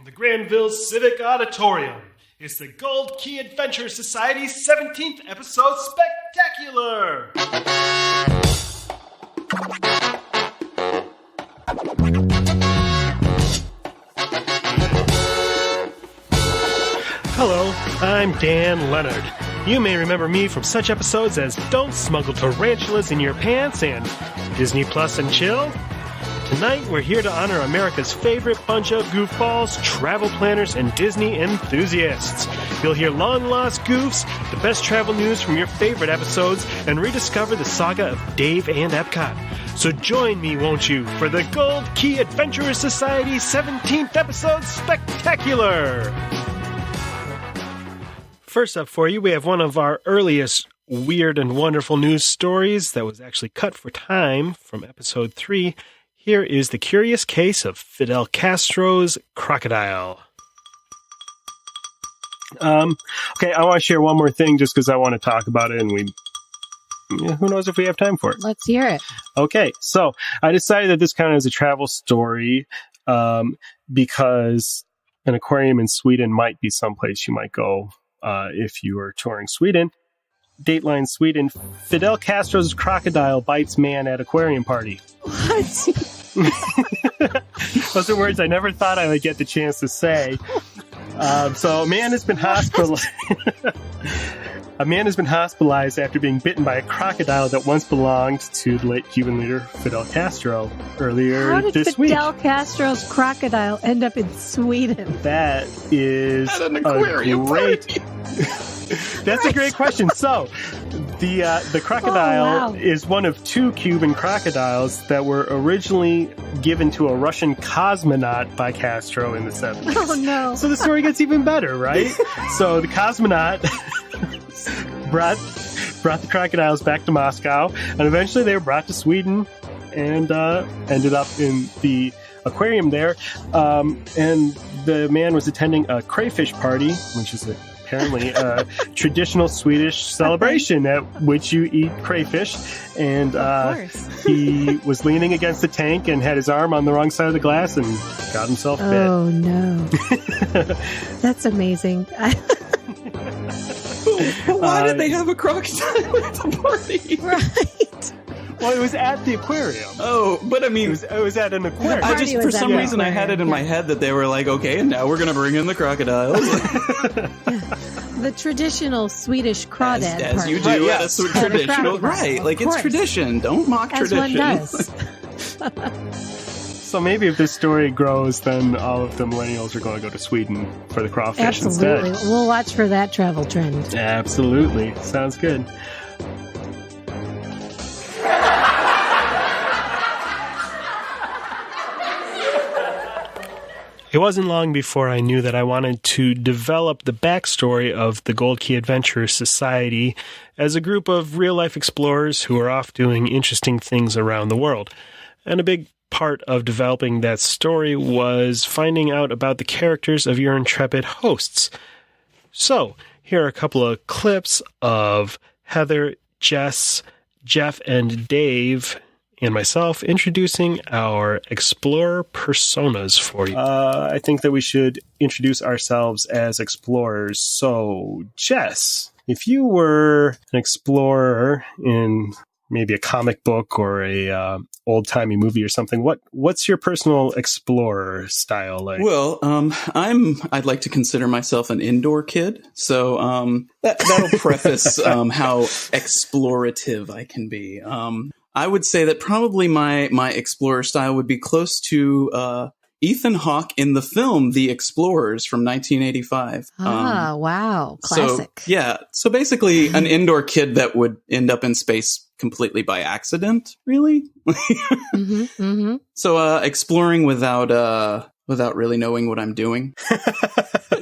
the Granville Civic Auditorium. It's the Gold Key Adventure Society's 17th episode spectacular! Hello, I'm Dan Leonard. You may remember me from such episodes as Don't Smuggle Tarantulas in Your Pants and Disney Plus and Chill. Tonight, we're here to honor America's favorite bunch of goofballs, travel planners, and Disney enthusiasts. You'll hear long-lost goofs, the best travel news from your favorite episodes, and rediscover the saga of Dave and Epcot. So join me, won't you, for the Gold Key Adventurers Society 17th episode spectacular! First up for you, we have one of our earliest weird and wonderful news stories that was actually cut for time from episode 3. Here is the curious case of Fidel Castro's crocodile. Okay, I want to share one more thing just because I want to talk about it, and who knows if we have time for it. Let's hear it. Okay, so I decided that this counted as a travel story because an aquarium in Sweden might be someplace you might go if you are touring Sweden. Dateline Sweden, Fidel Castro's crocodile bites man at aquarium party. What? Those are words I never thought I would get the chance to say. So a man has been hospitalized. A man has been hospitalized after being bitten by a crocodile that once belonged to the late Cuban leader Fidel Castro earlier this week. How did Fidel Castro's crocodile end up in Sweden? That is at an aquarium party. That's a great question. So, the crocodile is one of two Cuban crocodiles that were originally given to a Russian cosmonaut by Castro in the 70s. Oh, no. So the story gets even better, right? So the cosmonaut brought the crocodiles back to Moscow, and eventually they were brought to Sweden and ended up in the aquarium there. And the man was attending a crayfish party, which is apparently a traditional Swedish celebration at which you eat crayfish. And he was leaning against the tank and had his arm on the wrong side of the glass and got himself bit. Oh, no. That's amazing. Why did they have a crocodile at the party? Right. Well, it was at the aquarium. Oh, but I mean, it was at an aquarium. I just, for some reason, I had it in my head that they were like, okay, and now we're going to bring in the crocodiles. The traditional Swedish crawdad as party. you do, Right, yes, traditional, right? Like it's tradition. Don't mock tradition. As one does. So maybe if this story grows, then all of the millennials are going to go to Sweden for the crawfish Absolutely. instead. We'll watch for that travel trend. Absolutely. Sounds good. It wasn't long before I knew that I wanted to develop the backstory of the Gold Key Adventure Society as a group of real-life explorers who are off doing interesting things around the world. And a big part of developing that story was finding out about the characters of your intrepid hosts. So, here are a couple of clips of Heather, Jess, Jeff, and Dave and myself introducing our explorer personas for you. I think that we should introduce ourselves as explorers. So, Jess, if you were an explorer in maybe a comic book or a old-timey movie or something, what's your personal explorer style like? Well, I'd like to consider myself an indoor kid, so that'll preface how explorative I can be. I would say that probably my explorer style would be close to Ethan Hawke in the film The Explorers from 1985. Wow. Classic. So basically an indoor kid that would end up in space completely by accident, really? Mm-hmm, mm-hmm. So exploring without really knowing what I'm doing.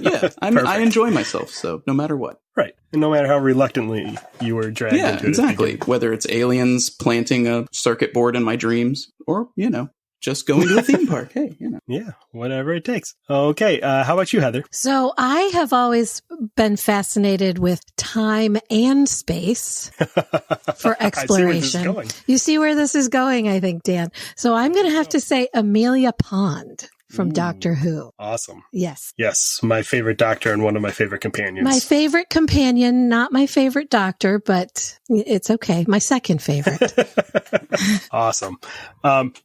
Yeah, I enjoy myself, so no matter what. Right. And no matter how reluctantly you were dragged into it. Yeah, exactly. Whether it's aliens planting a circuit board in my dreams or, just going to a theme park. Hey, Yeah, whatever it takes. Okay, how about you, Heather? So I have always been fascinated with time and space for exploration. You see where this is going? You see where this is going, I think, Dan. So I'm going to have to say Amelia Pond. from Doctor Who. Awesome. Yes. Yes, my favorite doctor and one of my favorite companions. My favorite companion, not my favorite doctor, but it's okay. My second favorite. Awesome.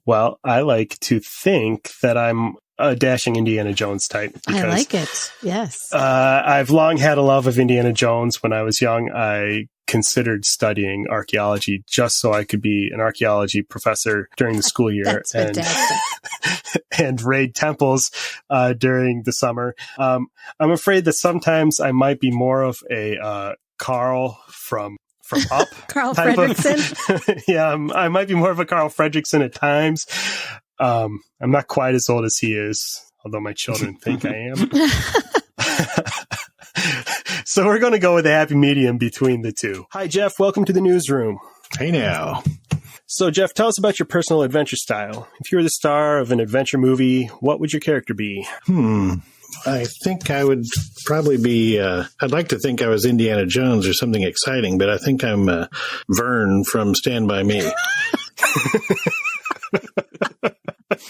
Well, I like to think that I'm a dashing Indiana Jones type. I like it. Yes. I've long had a love of Indiana Jones. When I was young, I considered studying archaeology just so I could be an archaeology professor during the school year. That's fantastic. And raid temples during the summer. I'm afraid that sometimes I might be more of a Carl from Up. Carl Fredricksen? Yeah, I might be more of a Carl Fredricksen at times. I'm not quite as old as he is, although my children think I am. So we're going to go with a happy medium between the two. Hi, Jeff. Welcome to the newsroom. Hey now. So, Jeff, tell us about your personal adventure style. If you were the star of an adventure movie, what would your character be? I think I would probably be, I'd like to think I was Indiana Jones or something exciting, but I think I'm Vern from Stand By Me.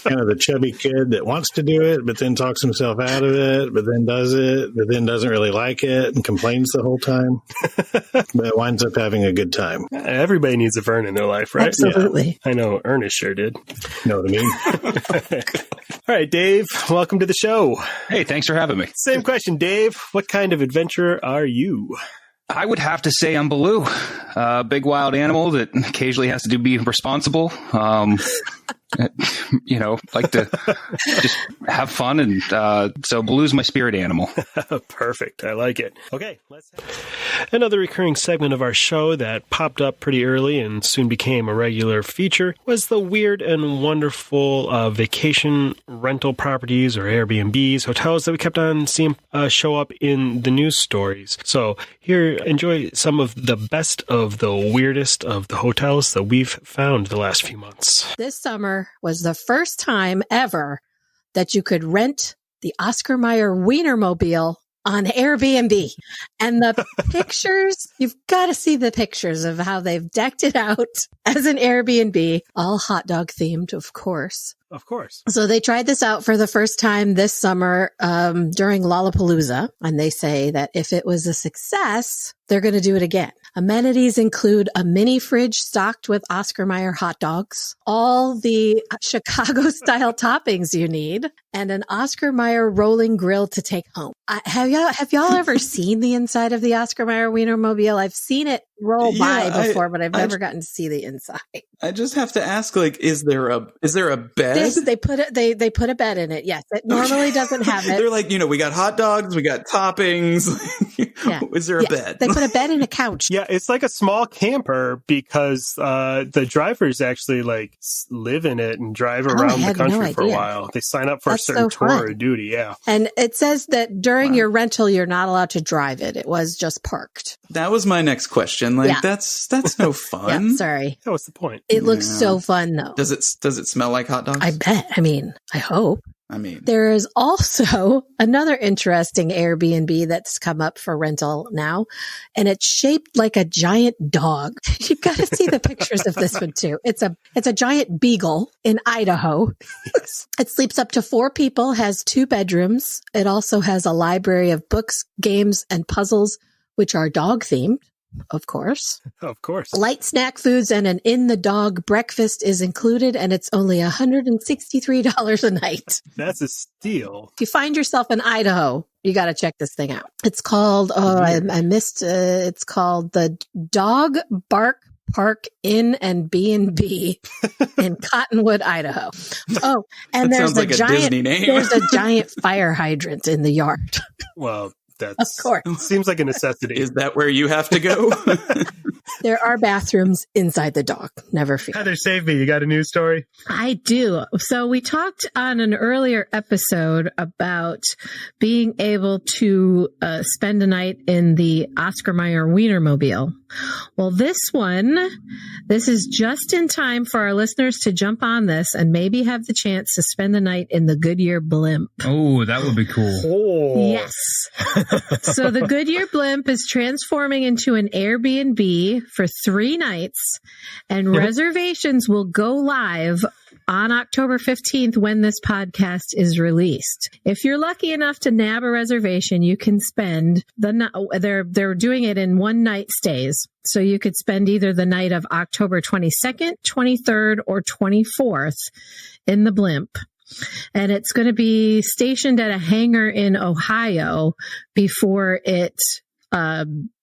Kind of the chubby kid that wants to do it, but then talks himself out of it, but then does it, but then doesn't really like it and complains the whole time, but winds up having a good time. Everybody needs a Vern in their life, right? Absolutely. Yeah. I know Ernest sure did. Know what I mean? All right, Dave, welcome to the show. Hey, thanks for having me. Same question, Dave. What kind of adventurer are you? I would have to say I'm Baloo, a big wild animal that occasionally has to be responsible. Like to just have fun. And so Baloo's my spirit animal. Perfect. I like it. Okay, let's have another recurring segment of our show that popped up pretty early and soon became a regular feature was the weird and wonderful vacation rental properties or Airbnbs, hotels that we kept on seeing show up in the news stories. So here, enjoy some of the best of the weirdest of the hotels that we've found the last few months. This summer was the first time ever that you could rent the Oscar Mayer Wienermobile on Airbnb. And the pictures, you've got to see the pictures of how they've decked it out as an Airbnb, all hot dog themed, of course. Of course. So they tried this out for the first time this summer during Lollapalooza. And they say that if it was a success, they're going to do it again. Amenities include a mini fridge stocked with Oscar Mayer hot dogs, all the Chicago-style toppings you need, and an Oscar Mayer rolling grill to take home. Have y'all ever seen the inside of the Oscar Mayer Wienermobile? I've seen it roll by before, but I've never gotten to see the inside. I just have to ask, like, is there a bed? They put a bed in it. Yes, it normally doesn't have it. They're like, we got hot dogs, we got toppings. Yeah. Is there a bed? They put a bed and a couch. Yeah, it's like a small camper because the drivers actually like live in it and drive around the country for a while. They sign up for a certain tour or duty. Yeah, and it says that during your rental, you're not allowed to drive it. It was just parked. That was my next question. Like, that's no fun. Yeah, sorry. That was the point. It looks so fun, though. Does it smell like hot dogs? I bet. I mean, I hope. There is also another interesting Airbnb that's come up for rental now, and it's shaped like a giant dog. You've got to see the pictures of this one too. It's a giant beagle in Idaho. Yes. It sleeps up to 4 people, has 2 bedrooms. It also has a library of books, games, and puzzles, which are dog themed. Of course. Of course. Light snack foods and an in-the-dog breakfast is included, and it's only $163 a night. That's a steal. If you find yourself in Idaho, you got to check this thing out. It's called, it's called the Dog Bark Park Inn and B&B in Cottonwood, Idaho. Oh, and there's a Disney name. There's a giant fire hydrant in the yard. Well, of course. Seems like a necessity. Is that where you have to go? There are bathrooms inside the dog. Never fear. Heather, save me. You got a news story? I do. So we talked on an earlier episode about being able to spend a night in the Oscar Mayer Wienermobile. Well, this is just in time for our listeners to jump on this and maybe have the chance to spend the night in the Goodyear Blimp. Oh, that would be cool. Oh. Yes. So the Goodyear Blimp is transforming into an Airbnb for 3 nights, and reservations will go live on October 15th when this podcast is released. If you're lucky enough to nab a reservation, you can spend they're doing it in one night stays. So you could spend either the night of October 22nd, 23rd, or 24th in the blimp. And it's going to be stationed at a hangar in Ohio before it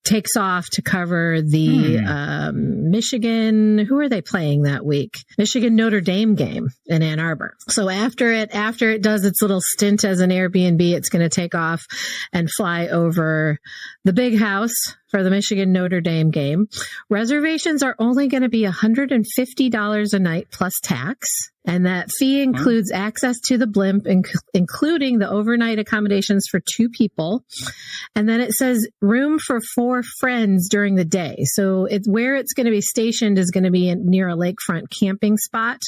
takes off to cover the Michigan. Who are they playing that week? Michigan Notre Dame game in Ann Arbor. So after it does its little stint as an Airbnb, it's going to take off and fly over the big house for the Michigan Notre Dame game. Reservations are only going to be $150 a night plus tax. And that fee includes access to the blimp, including the overnight accommodations for 2 people. And then it says room for 4 friends during the day. So where it's going to be stationed is going to be near a lakefront camping spot.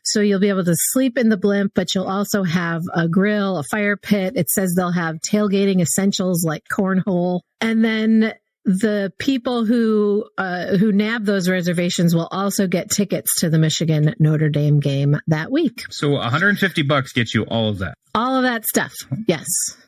So you'll be able to sleep in the blimp, but you'll also have a grill, a fire pit. It says they'll have tailgating essentials like cornhole. And then the people who nab those reservations will also get tickets to the Michigan Notre Dame game that week. So $150 gets you all of that. All of that stuff. Yes.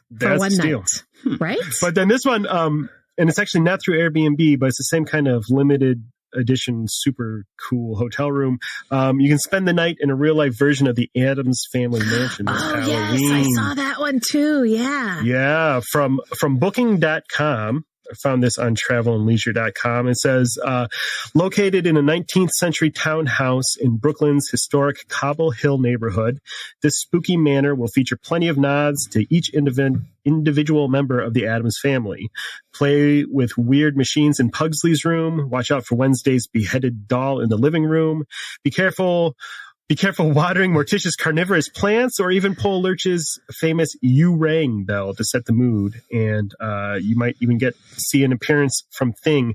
That's for one night. Right? But then this one, and it's actually not through Airbnb, but it's the same kind of limited edition, super cool hotel room. You can spend the night in a real life version of the Addams Family Mansion this Halloween. Yes, I saw that one too. Yeah. Yeah. From booking.com. I found this on travelandleisure.com. It says, located in a 19th century townhouse in Brooklyn's historic Cobble Hill neighborhood, this spooky manor will feature plenty of nods to each individual member of the Addams family. Play with weird machines in Pugsley's room. Watch out for Wednesday's beheaded doll in the living room. Be careful watering Morticia's carnivorous plants, or even pull Lurch's famous U-Rang bell to set the mood. And you might even see an appearance from Thing.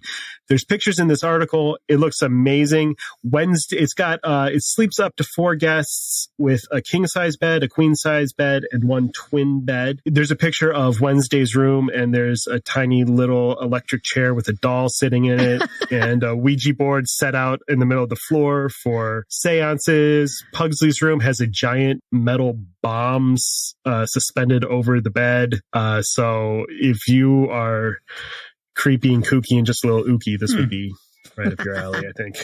There's pictures in this article. It looks amazing. Wednesday, it sleeps up to 4 guests with a king-size bed, a queen-size bed, and 1 twin bed. There's a picture of Wednesday's room, and there's a tiny little electric chair with a doll sitting in it, and a Ouija board set out in the middle of the floor for seances. Pugsley's room has a giant metal bomb suspended over the bed. So if you are creepy and kooky and just a little ooky, this would be right up your alley, I think.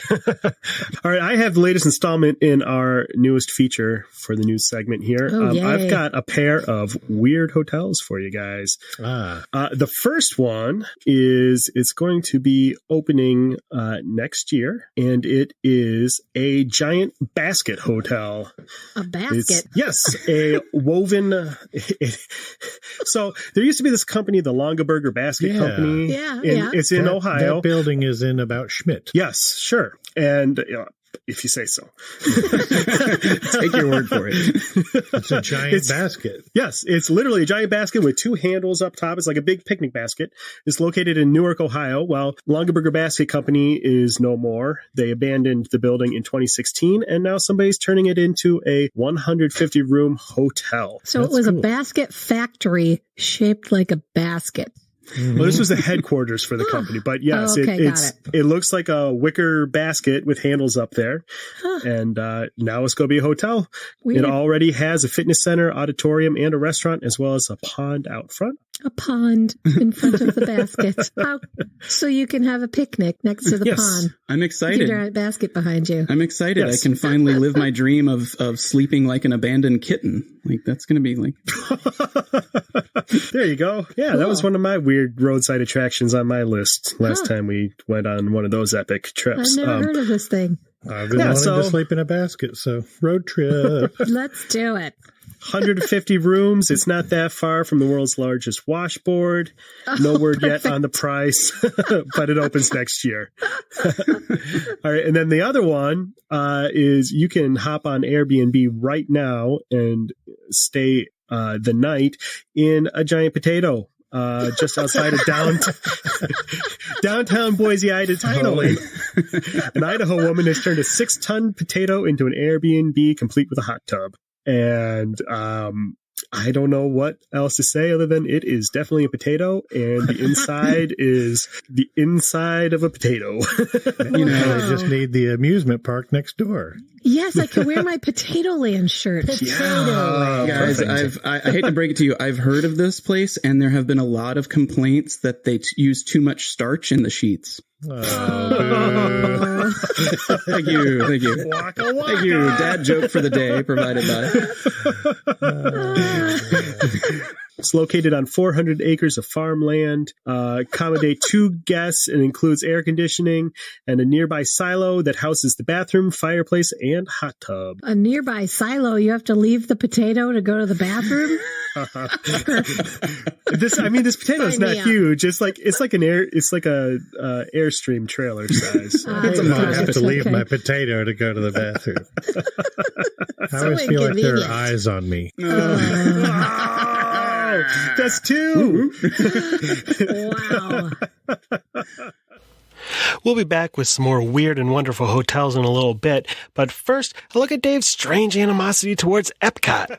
All right, I have the latest installment in our newest feature for the news segment here. I've got a pair of weird hotels for you guys. The first one it's going to be opening next year, and it is a giant basket hotel. A basket? Yes, a woven... So there used to be this company, the Longaberger Basket Company. Yeah. It's in Ohio. That building is in about Schmidt. Yes, sure. And if you say so. Take your word for it. It's a giant basket. Yes, it's literally a giant basket with 2 handles up top. It's like a big picnic basket. It's located in Newark, Ohio. Well, Longaberger Basket Company is no more. They abandoned the building in 2016, and now somebody's turning it into a 150-room hotel. So That's it was cool. A basket factory shaped like a basket. Mm-hmm. Well, this was the headquarters for the company, but yes, it looks like a wicker basket with handles up there, and now it's going to be a hotel. Weird. It already has a fitness center, auditorium, and a restaurant, as well as a pond out front. A pond in front of the basket. So you can have a picnic next to the pond. I'm excited. Keep your basket behind you. I'm excited. Yes. I can finally live my dream of sleeping like an abandoned kitten. Like, that's going to be like... There you go. Yeah, cool. That was one of my weird roadside attractions on my list last time we went on one of those epic trips. I've never heard of this thing. I've been wanting to sleep in a basket, so road trip. Let's do it. 150 rooms. It's not that far from the world's largest washboard. No word yet on the price, but it opens next year. All right. And then the other one is you can hop on Airbnb right now and stay the night in a giant potato just outside of downtown Boise, Idaho. An Idaho woman has turned a 6-ton potato into an Airbnb complete with a hot tub. And I don't know what else to say other than it is definitely a potato, and the inside is the inside of a potato. They just need the amusement park next door. Yes, I can wear my Potato Land shirt. Guys, I hate to break it to you. I've heard of this place, and there have been a lot of complaints that they use too much starch in the sheets. Oh, Thank you. waka, waka. Thank you. Dad joke for the day provided by. It's located on 400 acres of farmland, accommodate 2 guests, and includes air conditioning and a nearby silo that houses the bathroom, fireplace, and hot tub. A nearby silo, you have to leave the potato to go to the bathroom? This potato is not huge. It's like a Airstream trailer size. I have to leave my potato to go to the bathroom. I always feel like there are eyes on me. That's 2. Wow. We'll be back with some more weird and wonderful hotels in a little bit, but first, a look at Dave's strange animosity towards Epcot.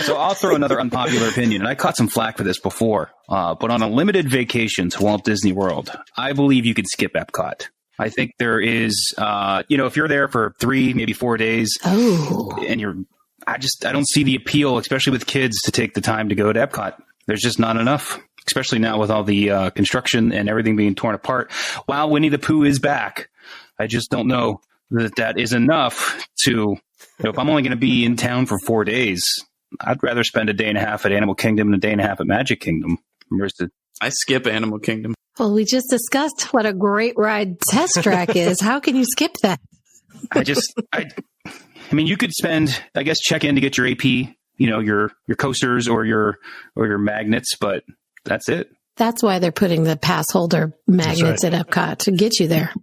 So I'll throw another unpopular opinion, and I caught some flack for this before, but on a limited vacation to Walt Disney World, I believe you could skip Epcot. I think there is, if you're there for 3, maybe 4 days, and I don't see the appeal, especially with kids, to take the time to go to Epcot. There's just not enough, especially now with all the construction and everything being torn apart. While Winnie the Pooh is back, I just don't know that is enough to, if I'm only going to be in town for 4 days, I'd rather spend a day and a half at Animal Kingdom and a day and a half at Magic Kingdom. I skip Animal Kingdom. Well, we just discussed what a great ride Test Track is. How can you skip that? You could spend, I guess, check in to get your AP, your coasters or your magnets, but that's it. That's why they're putting the pass holder magnets at Epcot, to get you there.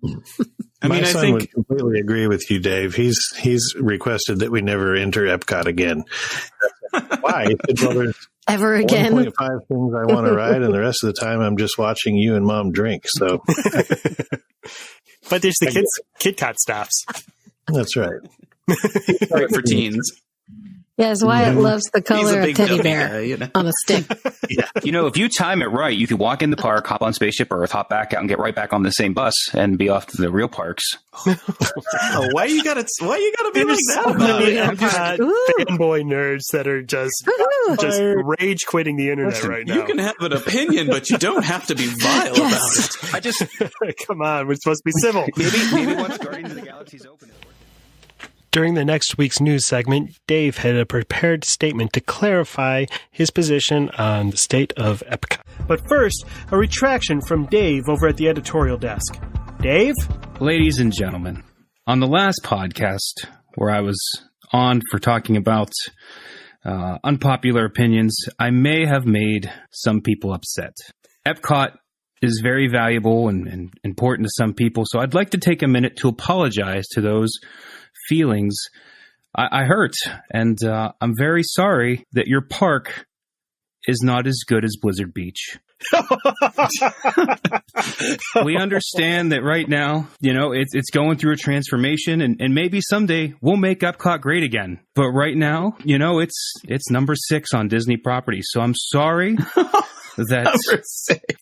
My son would completely agree with you, Dave. He's requested that we never enter Epcot again. Why? Ever again? 1.5 things I want to ride, and the rest of the time I'm just watching you and Mom drink. So, but there's the KitKat stops. That's right. Right for teens. Yeah, that's why it loves the color of teddy bear on a stick. Yeah. If you time it right, you could walk in the park, hop on Spaceship Earth, hop back out, and get right back on the same bus and be off to the real parks. Why you gotta be like that about it? Fanboy nerds that are just rage quitting the internet right now. You can have an opinion, but you don't have to be vile about it. Come on, we're supposed to be civil. Maybe once Guardians of the Galaxy's open. During the next week's news segment, Dave had a prepared statement to clarify his position on the state of Epcot. But first, a retraction from Dave over at the editorial desk. Dave? Ladies and gentlemen, on the last podcast where I was on for talking about unpopular opinions, I may have made some people upset. Epcot is very valuable and important to some people, so I'd like to take a minute to apologize to those feelings I hurt, and I'm very sorry that your park is not as good as Blizzard Beach. We understand that right now, it's going through a transformation, and maybe someday we'll make Epcot great again. But right now, it's number 6 on Disney property. So I'm sorry that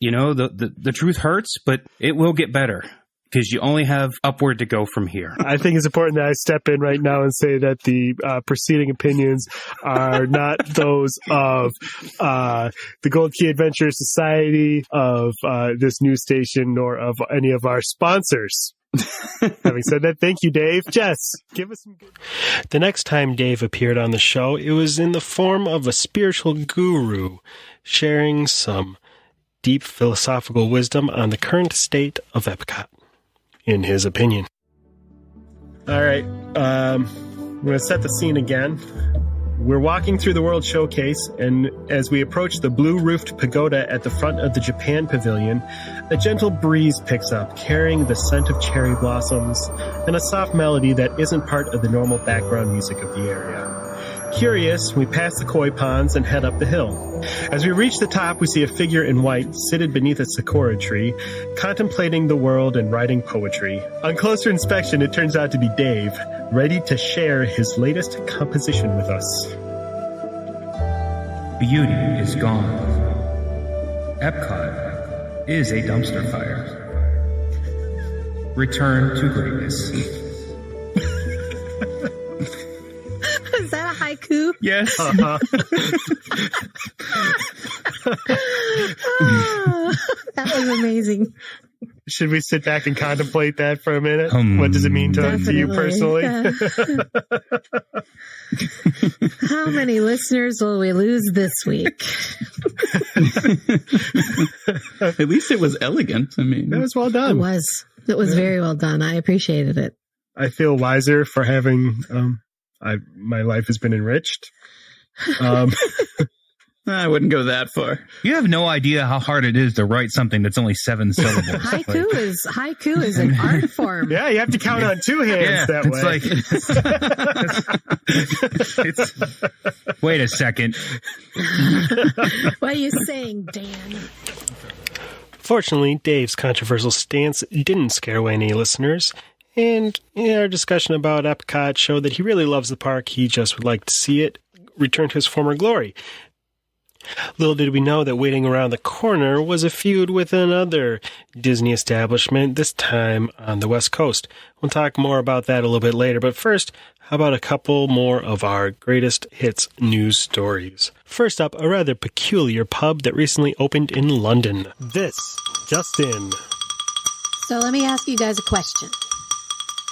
the truth hurts, but it will get better, because you only have upward to go from here. I think it's important that I step in right now and say that the preceding opinions are not those of the Gold Key Adventure Society, of this news station, nor of any of our sponsors. Having said that, thank you, Dave. Jess, give us some good... The next time Dave appeared on the show, it was in the form of a spiritual guru, sharing some deep philosophical wisdom on the current state of Epcot, in his opinion. All right, I'm going to set the scene again. We're walking through the World Showcase, and as we approach the blue-roofed pagoda at the front of the Japan Pavilion, a gentle breeze picks up, carrying the scent of cherry blossoms and a soft melody that isn't part of the normal background music of the area. Curious, we pass the koi ponds and head up the hill. As we reach the top, we see a figure in white seated beneath a sakura tree, contemplating the world and writing poetry. On closer inspection, it turns out to be Dave, ready to share his latest composition with us. beauty is gone. Epcot is a dumpster fire. Return to greatness. Is that a haiku? Yes. Oh, that was amazing. Should we sit back and contemplate that for a minute? What does it mean to you personally? Yeah. How many listeners will we lose this week? At least it was elegant. I mean, That was well done. It was very well done. I appreciated it. I feel wiser for having my life has been enriched. I wouldn't go that far. You have no idea how hard it is to write something that's only 7 syllables. Haiku is an art form. Yeah, you have to count on 2 hands that way. Wait a second. What are you saying, Dan? Fortunately, Dave's controversial stance didn't scare away any listeners, and our discussion about Epcot showed that he really loves the park. He just would like to see it return to its former glory. Little did we know that waiting around the corner was a feud with another Disney establishment, this time on the West Coast. We'll talk more about that a little bit later, but first, how about a couple more of our greatest hits news stories? First up, a rather peculiar pub that recently opened in London. This just in. So let me ask you guys a question.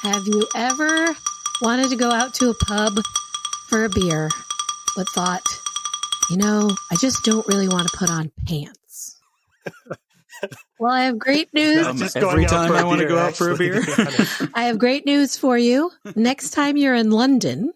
Have you ever wanted to go out to a pub for a beer, but thought, I just don't really want to put on pants? Well, I have great news. Every time I want to go out for a beer. I have great news for you. Next time you're in London,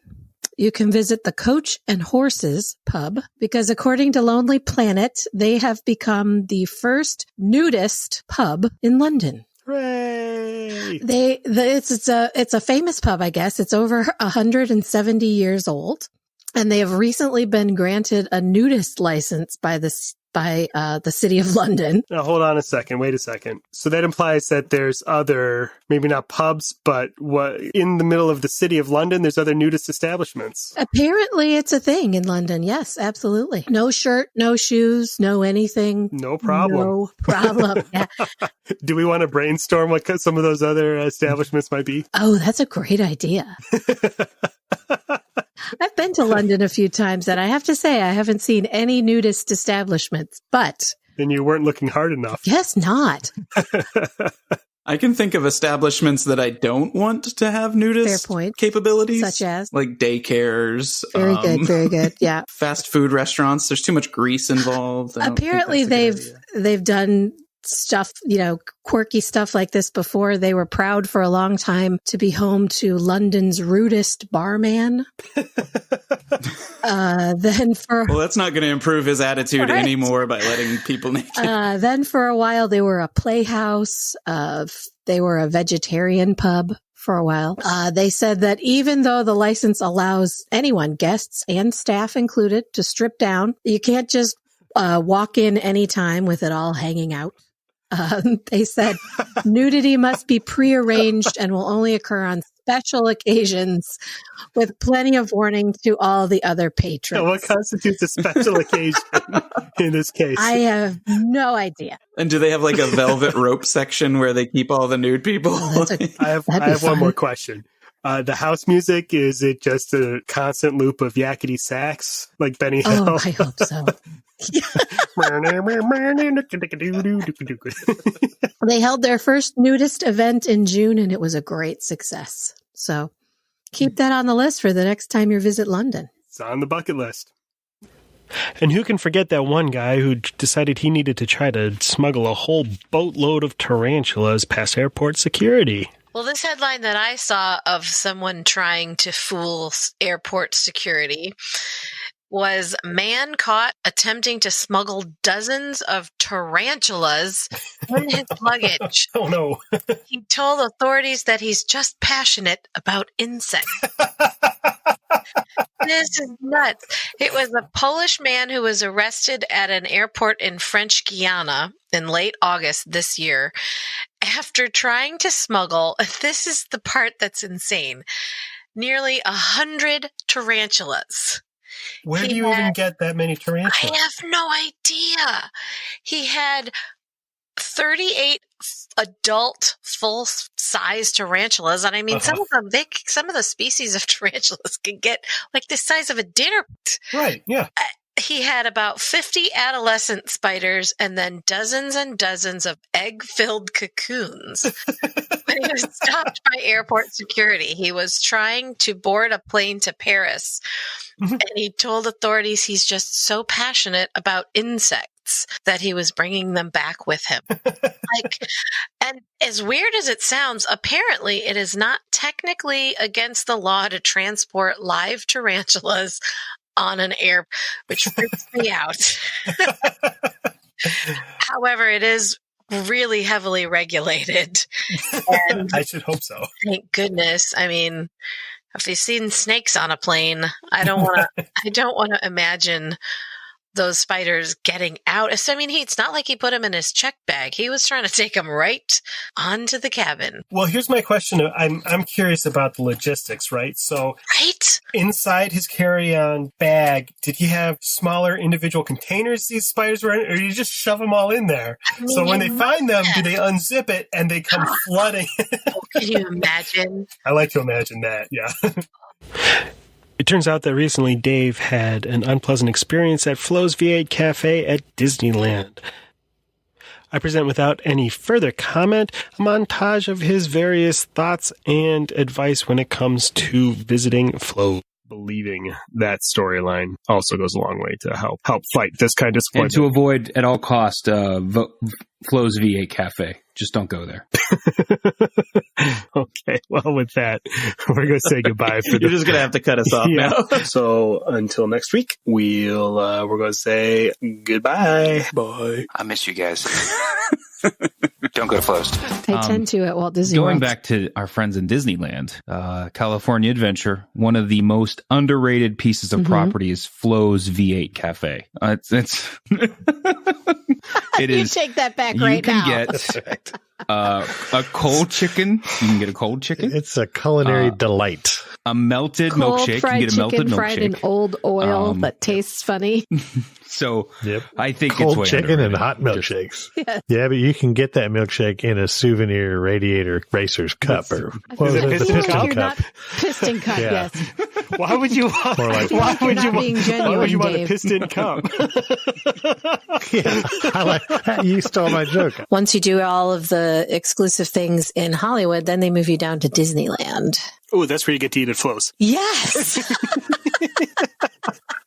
you can visit the Coach and Horses pub because according to Lonely Planet, they have become the first nudist pub in London. Hooray! It's a famous pub, I guess. It's over 170 years old. And they have recently been granted a nudist license by the city of London. Now, hold on a second. Wait a second. So that implies that there's other, maybe not pubs, but what in the middle of the city of London, there's other nudist establishments. Apparently, it's a thing in London. Yes, absolutely. No shirt, no shoes, no anything. No problem. No problem. Yeah. Do we want to brainstorm what some of those other establishments might be? Oh, that's a great idea. I've been to London a few times, and I have to say I haven't seen any nudist establishments, but... Then you weren't looking hard enough. Guess not. I can think of establishments that I don't want to have nudist capabilities. Such as? Like daycares. Very good, yeah. Fast food restaurants. There's too much grease involved. Apparently they've done stuff, quirky stuff like this before. They were proud for a long time to be home to London's rudest barman. Well, that's not going to improve his attitude anymore by letting people naked. Then for a while they were a playhouse. They were a vegetarian pub for a while. They said that even though the license allows anyone, guests and staff included, to strip down, you can't just walk in anytime with it all hanging out. They said nudity must be prearranged and will only occur on special occasions with plenty of warning to all the other patrons. What constitutes a special occasion in this case? I have no idea. And do they have like a velvet rope section where they keep all the nude people? I have one more question. The house music, is it just a constant loop of yakety sax like Benny Hill? Oh, I hope so. They held their first nudist event in June and it was a great success. So keep that on the list for the next time you visit London. It's on the bucket list. And who can forget that one guy who decided he needed to try to smuggle a whole boatload of tarantulas past airport security? Well, this headline that I saw of someone trying to fool airport security was man caught attempting to smuggle dozens of tarantulas in his luggage. Oh, no. He told authorities that he's just passionate about insects. This is nuts. It was a Polish man who was arrested at an airport in French Guiana in late August this year after trying to smuggle, this is the part that's insane, nearly 100 tarantulas. Where do you even get that many tarantulas? I have no idea. He had 38 adult full-size tarantulas, and I mean, some of the species of tarantulas can get like the size of a dinner. Right? Yeah. He had about 50 adolescent spiders and then dozens and dozens of egg-filled cocoons. When he was stopped by airport security, he was trying to board a plane to Paris, and he told authorities he's just so passionate about insects that he was bringing them back with him. And as weird as it sounds, apparently it is not technically against the law to transport live tarantulas on an air, which freaks me out. However, it is really heavily regulated. And I should hope so. Thank goodness. I mean, if you've seen snakes on a plane, I don't want to imagine those spiders getting out. I mean, it's not like he put them in his check bag. He was trying to take them right onto the cabin. Well, here's my question. I'm curious about the logistics, right? So, inside his carry-on bag, did he have smaller individual containers these spiders were in, or did he just shove them all in there? I mean, so when they find them, do they unzip it and they come flooding? Can you imagine? I like to imagine that, yeah. It turns out that recently Dave had an unpleasant experience at Flo's V8 Cafe at Disneyland. I present without any further comment a montage of his various thoughts and advice when it comes to visiting Flo. Believing that storyline also goes a long way to help fight this kind of disappointment. And to avoid at all cost Flo's V8 Cafe. Just don't go there. Okay, well, with that, we're going to say goodbye. You're just going to have to cut us off now. So until next week, we're going to say goodbye. Bye. I miss you guys. Don't go to Flo's. They tend to at Walt Disney Going World. back to our friends in Disneyland, California Adventure, one of the most underrated pieces of property is Flo's V8 Cafe. It You is. take that back right now. You can get a cold chicken. You can get a cold chicken. It's a culinary delight. A melted Cold milkshake. You fried can get a melted chicken milkshake. fried in old oil that tastes funny. So Yep. I think Cold it's chicken underrated. and hot milkshakes. Yeah, but you can get that milkshake in a souvenir Radiator Racer's cup. Or what was it it? The Piston Piston Cup? You're Cup. not piston cup, Yeah. yes. Why would you want? More like- why would you being want? Why genuine, would you want a Dave. piston cup? Yeah, I like you stole my joke. Once you do all of the exclusive things in Hollywood, then they move you down to Disneyland. Oh, that's where you get to eat at Flo's. Yes.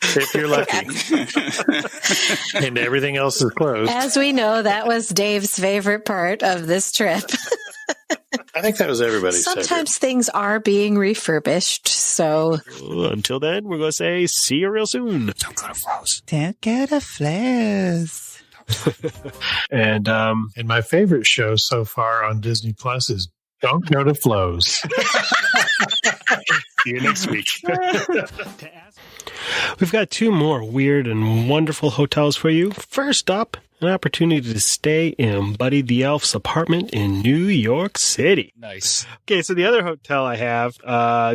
If you're lucky. And everything else is closed. As we know, that was Dave's favorite part of this trip. I think that was everybody's Sometimes things are being refurbished, so Until then, we're going to say see you real soon. Don't go to Flo's. Don't go to Flo's. And And my favorite show so far on Disney Plus is Don't Go to Flo's. see you next week. We've got two more weird and wonderful hotels for you. First up, an opportunity to stay in Buddy the Elf's apartment in New York City. Nice. Okay, so the other hotel I have,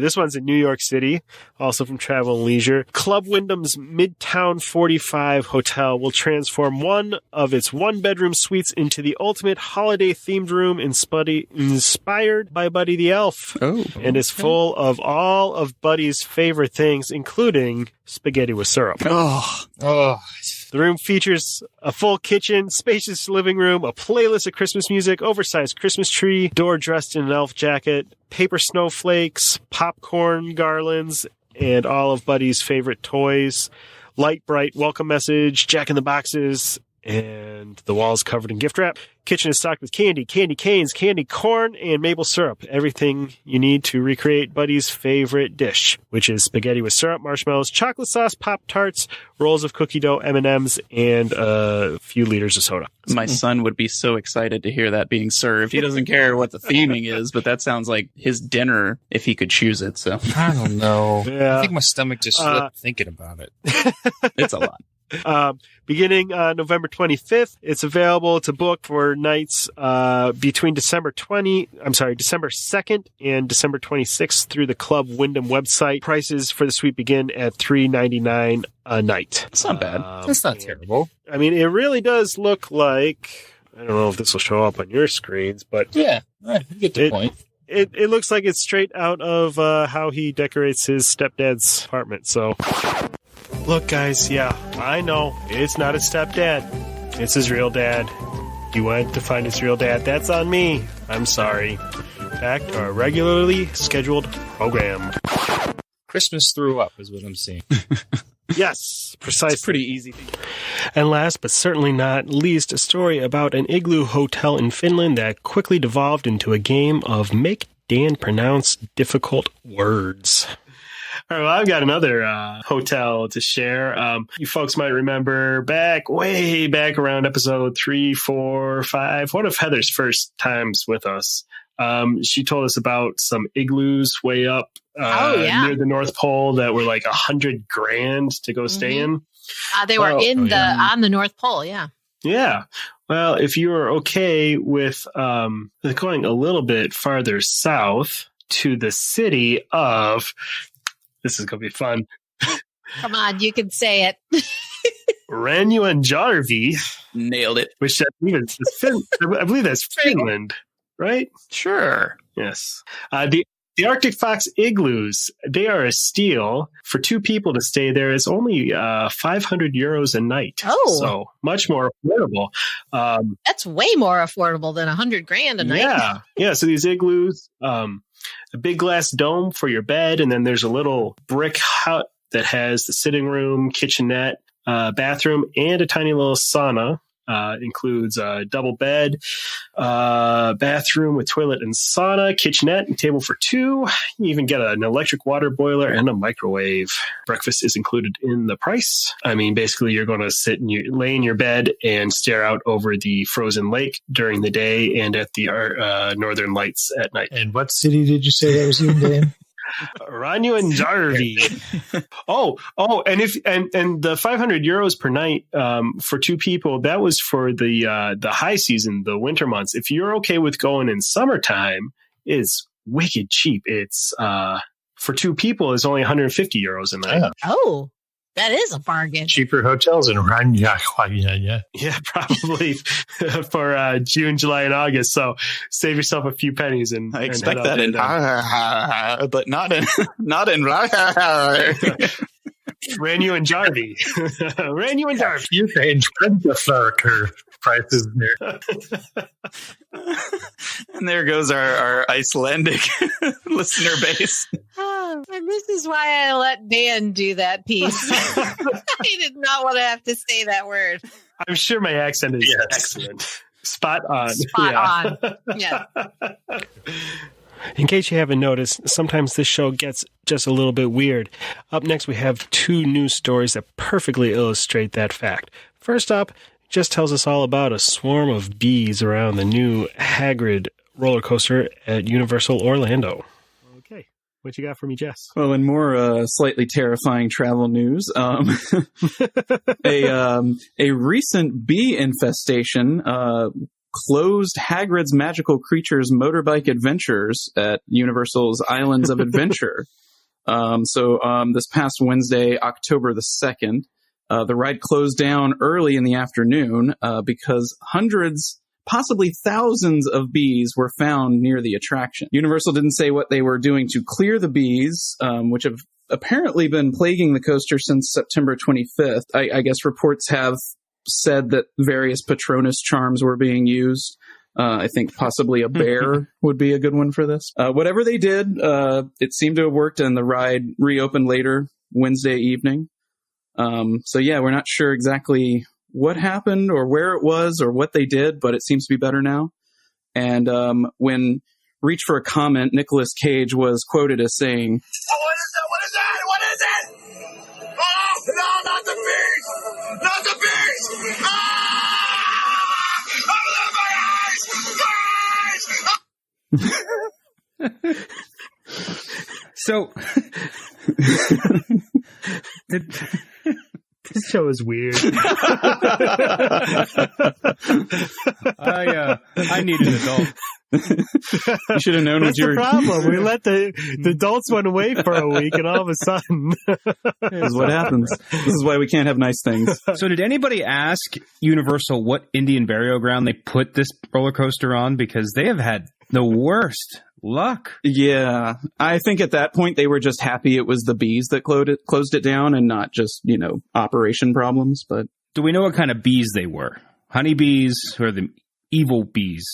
this one's in New York City, also from Travel and Leisure. Club Wyndham's Midtown 45 hotel will transform one of its one-bedroom suites into the ultimate holiday-themed room inspired by Buddy the Elf. Oh. And is full of all of Buddy's favorite things, including spaghetti with syrup. Oh. The room features a full kitchen, spacious living room, a playlist of Christmas music, oversized Christmas tree, door dressed in an elf jacket, paper snowflakes, popcorn garlands, and all of Buddy's favorite toys, light, bright welcome message, Jack in the Boxes, and the walls covered in gift wrap. Kitchen is stocked with candy canes, candy corn, and maple syrup. Everything you need to recreate Buddy's favorite dish, which is spaghetti with syrup, marshmallows, chocolate sauce, Pop-Tarts, rolls of cookie dough, M&Ms, and a few liters of soda. My son would be so excited to hear that being served. He doesn't care what the theming is, but that sounds like his dinner if he could choose it. So I don't know. Yeah. I think my stomach just slipped thinking about it. it's a lot. Beginning November 25th, it's available to book for nights between December 2nd and December 26th through the Club Wyndham website. Prices for the suite begin at $3.99 a night. It's not bad. That's not terrible. I mean, it really does look like, I don't know if this will show up on your screens, but Yeah, you get the point. It looks like it's straight out of how he decorates his stepdad's apartment. So, look, guys, yeah, I know it's not his stepdad. It's his real dad. He went to find his real dad. That's on me. I'm sorry. Back to our regularly scheduled program. Christmas threw up is what I'm seeing. Yes, precisely. It's pretty easy. And last but certainly not least, a story about an igloo hotel in Finland that quickly devolved into a game of make Dan pronounce difficult words. All right, well, I've got another hotel to share. You folks might remember way back around episode 3, 4, 5, one of Heather's first times with us. She told us about some igloos way up near the North Pole that were like $100,000 to go stay in. They were on the North Pole, yeah. Yeah. Well, if you are okay with going a little bit farther south to the city of, this is going to be fun. Come on, you can say it. Ranuanjärvi. Nailed it. Which I believe that's Finland, right? Sure. Yes. The Arctic Fox igloos, they are a steal. For 2 people to stay there is only €500 a night. Oh. So much more affordable. That's way more affordable than $100,000 a night. Yeah. Yeah. So these igloos, a big glass dome for your bed, and then there's a little brick hut that has the sitting room, kitchenette, bathroom, and a tiny little sauna. Includes a double bed, bathroom with toilet and sauna, kitchenette, and table for 2. You even get an electric water boiler and a microwave. Breakfast is included in the price. I mean, basically, you're going to lay in your bed and stare out over the frozen lake during the day and at the northern lights at night. And what city did you say that was in, Dan? Ranuanjärvi. And the €500 per night for 2 people, that was for the high season, the winter months. If you're okay with going in summertime, it's wicked cheap. It's for 2 people, it's only €150 a night. Oh, that is a bargain. Cheaper hotels in Ranuanjärvi. Yeah, probably for June, July, and August. So save yourself a few pennies and I expect and that in, but not in Ranuanjärvi. Ranuanjärvi. You can transfer prices there. And there goes our Icelandic listener base. And this is why I let Dan do that piece. He did not want to have to say that word. I'm sure my accent is excellent. Spot on. Spot on. Yeah. In case you haven't noticed, sometimes this show gets just a little bit weird. Up next, we have 2 news stories that perfectly illustrate that fact. First up, just tells us all about a swarm of bees around the new Hagrid roller coaster at Universal Orlando. Okay, what you got for me, Jess? Well, in more slightly terrifying travel news, a recent bee infestation closed Hagrid's Magical Creatures motorbike adventures at Universal's Islands of Adventure. So this past Wednesday, October the 2nd, the ride closed down early in the afternoon because hundreds, possibly thousands of bees were found near the attraction. Universal didn't say what they were doing to clear the bees, which have apparently been plaguing the coaster since September 25th. I guess reports have said that various Patronus charms were being used. I think possibly a bear would be a good one for this. Whatever they did, it seemed to have worked, and the ride reopened later Wednesday evening. So yeah, we're not sure exactly what happened or where it was or what they did, but it seems to be better now. And when reached for a comment, Nicolas Cage was quoted as saying, "Oh, what is it? What is that? What is it? Oh, no, not the bees! Not the bees! Ah! My eyes! So, This show is weird. I need an adult. You should have known That's what you the were. problem. We let the adults went away for a week, and all of a sudden, This is what happens. This is why we can't have nice things. So did anybody ask Universal what Indian burial ground they put this roller coaster on? Because they have had the worst luck. Yeah, I think at that point they were just happy it was the bees that closed it down and not just, operation problems. But Do we know what kind of bees they were? Honeybees or the evil bees?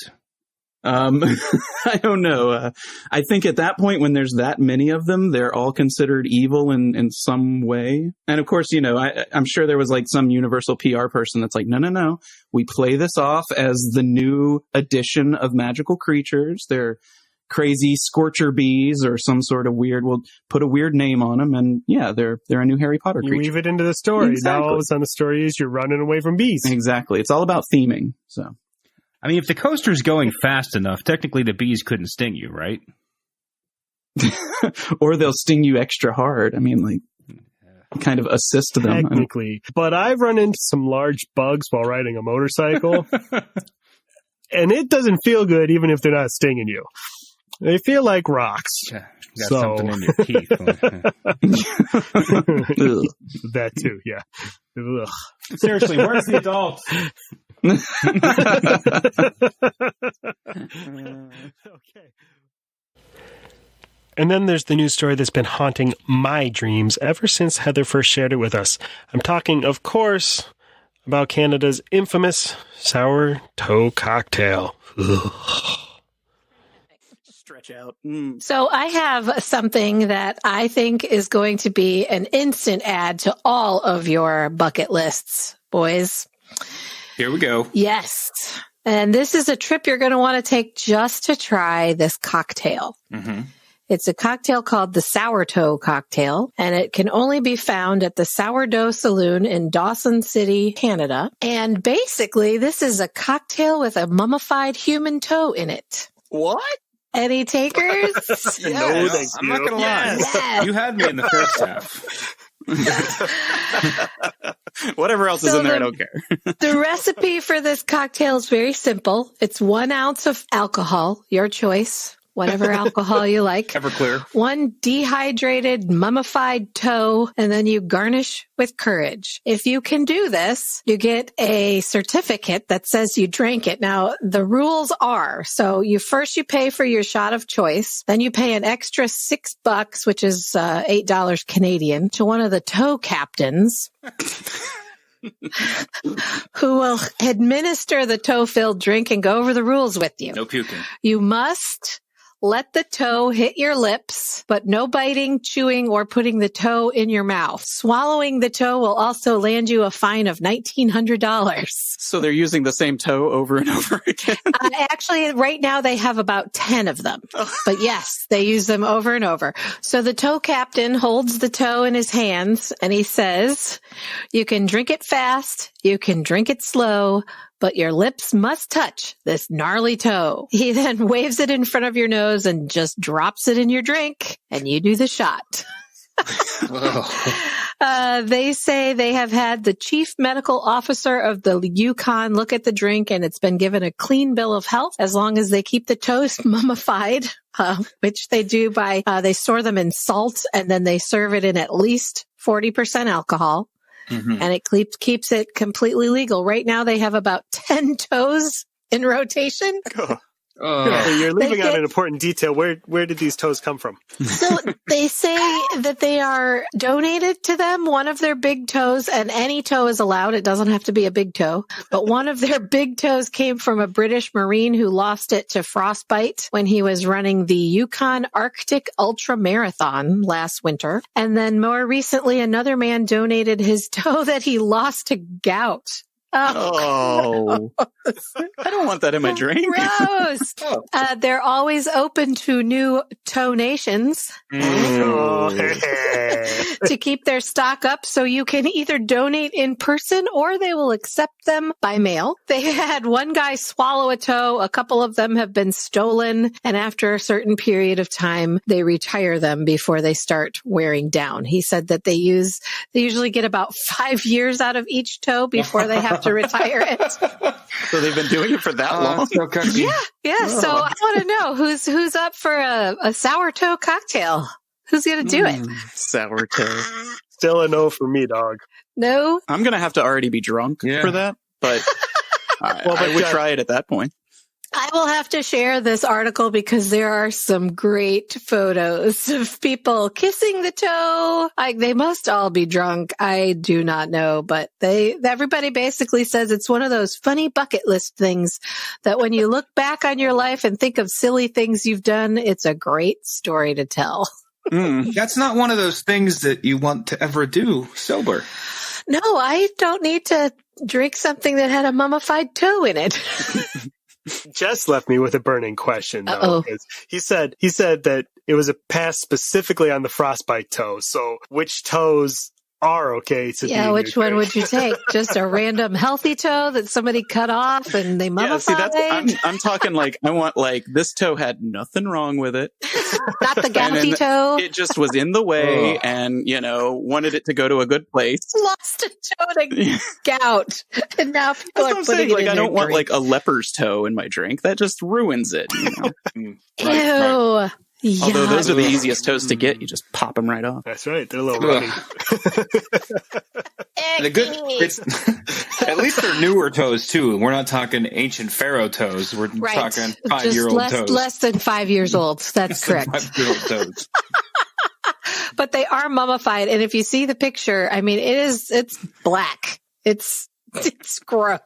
I don't know. I think at that point, when there's that many of them, they're all considered evil in some way. And of course, I'm sure there was like some Universal PR person that's like, no. We play this off as the new edition of magical creatures. They're crazy scorcher bees or some sort of weird, we'll put a weird name on them. And yeah, they're a new Harry Potter creature. you weave it into the story. Exactly. Now all of a sudden the story is you're running away from bees. Exactly. It's all about theming. So. I mean, if the coaster's going fast enough, technically the bees couldn't sting you, right? Or they'll sting you extra hard. I mean, like, kind of assist them. Technically. But I've run into some large bugs while riding a motorcycle. And it doesn't feel good even if they're not stinging you. They feel like rocks. Yeah, got something in your teeth. That too, yeah. Ugh. Seriously, where's the adult? Okay. And then there's the news story that's been haunting my dreams ever since Heather first shared it with us. I'm talking, of course, about Canada's infamous sour toe cocktail. Ugh. Stretch out. So I have something that I think is going to be an instant add to all of your bucket lists, boys. Here we go. Yes. And this is a trip you're going to want to take just to try this cocktail. Mm-hmm. It's a cocktail called the Sourdough Cocktail, and it can only be found at the Sourdough Saloon in Dawson City, Canada. And basically, this is a cocktail with a mummified human toe in it. What? Any takers? No, thank I'm not going to lie. Yes. You had me in the first half. Whatever else is in there, I don't care. The recipe for this cocktail is very simple. It's 1 ounce of alcohol, your choice, whatever alcohol you like. Everclear. 1 dehydrated, mummified toe, and then you garnish with courage. If you can do this, you get a certificate that says you drank it. Now, the rules are, so you pay for your shot of choice, then you pay an extra $6, which is $8 Canadian, to one of the toe captains. Who will administer the toe-filled drink and go over the rules with you. No puking. You must let the toe hit your lips, but no biting, chewing, or putting the toe in your mouth. Swallowing the toe will also land you a fine of $1,900. So they're using the same toe over and over again? Actually, right now they have about 10 of them. But yes, they use them over and over. So the toe captain holds the toe in his hands and he says, you can drink it fast, you can drink it slow, but your lips must touch this gnarly toe. He then waves it in front of your nose and just drops it in your drink, and you do the shot. They say they have had the chief medical officer of the Yukon look at the drink, and it's been given a clean bill of health as long as they keep the toes mummified, which they do by they store them in salt, and then they serve it in at least 40% alcohol. Mm-hmm. And it keeps it completely legal. Right now, they have about 10 toes in rotation. You're leaving out an important detail. Where did these toes come from? So they say that they are donated to them, one of their big toes, and any toe is allowed. It doesn't have to be a big toe. But one of their big toes came from a British Marine who lost it to frostbite when he was running the Yukon Arctic Ultra Marathon last winter. And then more recently, another man donated his toe that he lost to gout Oh, I don't want that in my drink. Gross. They're always open to new donations to keep their stock up, so you can either donate in person or they will accept them by mail. They had one guy swallow a toe. A couple of them have been stolen, and after a certain period of time, they retire them before they start wearing down. He said that they usually get about 5 years out of each toe before they have to retire it. So they've been doing it for that long? Yeah. So I want to know who's up for a sour toe cocktail. Who's going to do it? Sour toe. Still a no for me, dog. No? I'm going to have to already be drunk for that, but I would try it at that point. I will have to share this article because there are some great photos of people kissing the toe. They must all be drunk. I do not know, but everybody basically says it's one of those funny bucket list things that when you look back on your life and think of silly things you've done, it's a great story to tell. That's not one of those things that you want to ever do sober. No, I don't need to drink something that had a mummified toe in it. Jess left me with a burning question, though. He said that it was a pass specifically on the frostbite toe. So which toes are okay to be? Yeah, which one would you take? Just a random healthy toe that somebody cut off and they mummified? I'm talking like, I want like this toe had nothing wrong with it. Not the gouty toe. It just was in the way and, wanted it to go to a good place. Lost a toe to gout. And now people are putting it in I don't want drink. like a leper's toe in my drink. That just ruins it. Ew. Right. Yeah. Although those are the easiest toes to get. You just pop them right off. That's right. They're a little runny. At least they're newer toes, too. We're not talking ancient pharaoh toes. We're talking 5-year-old toes. Less than 5 years old. That's correct. 5-year-old toes. But they are mummified. And if you see the picture, I mean, it's black. It's gross.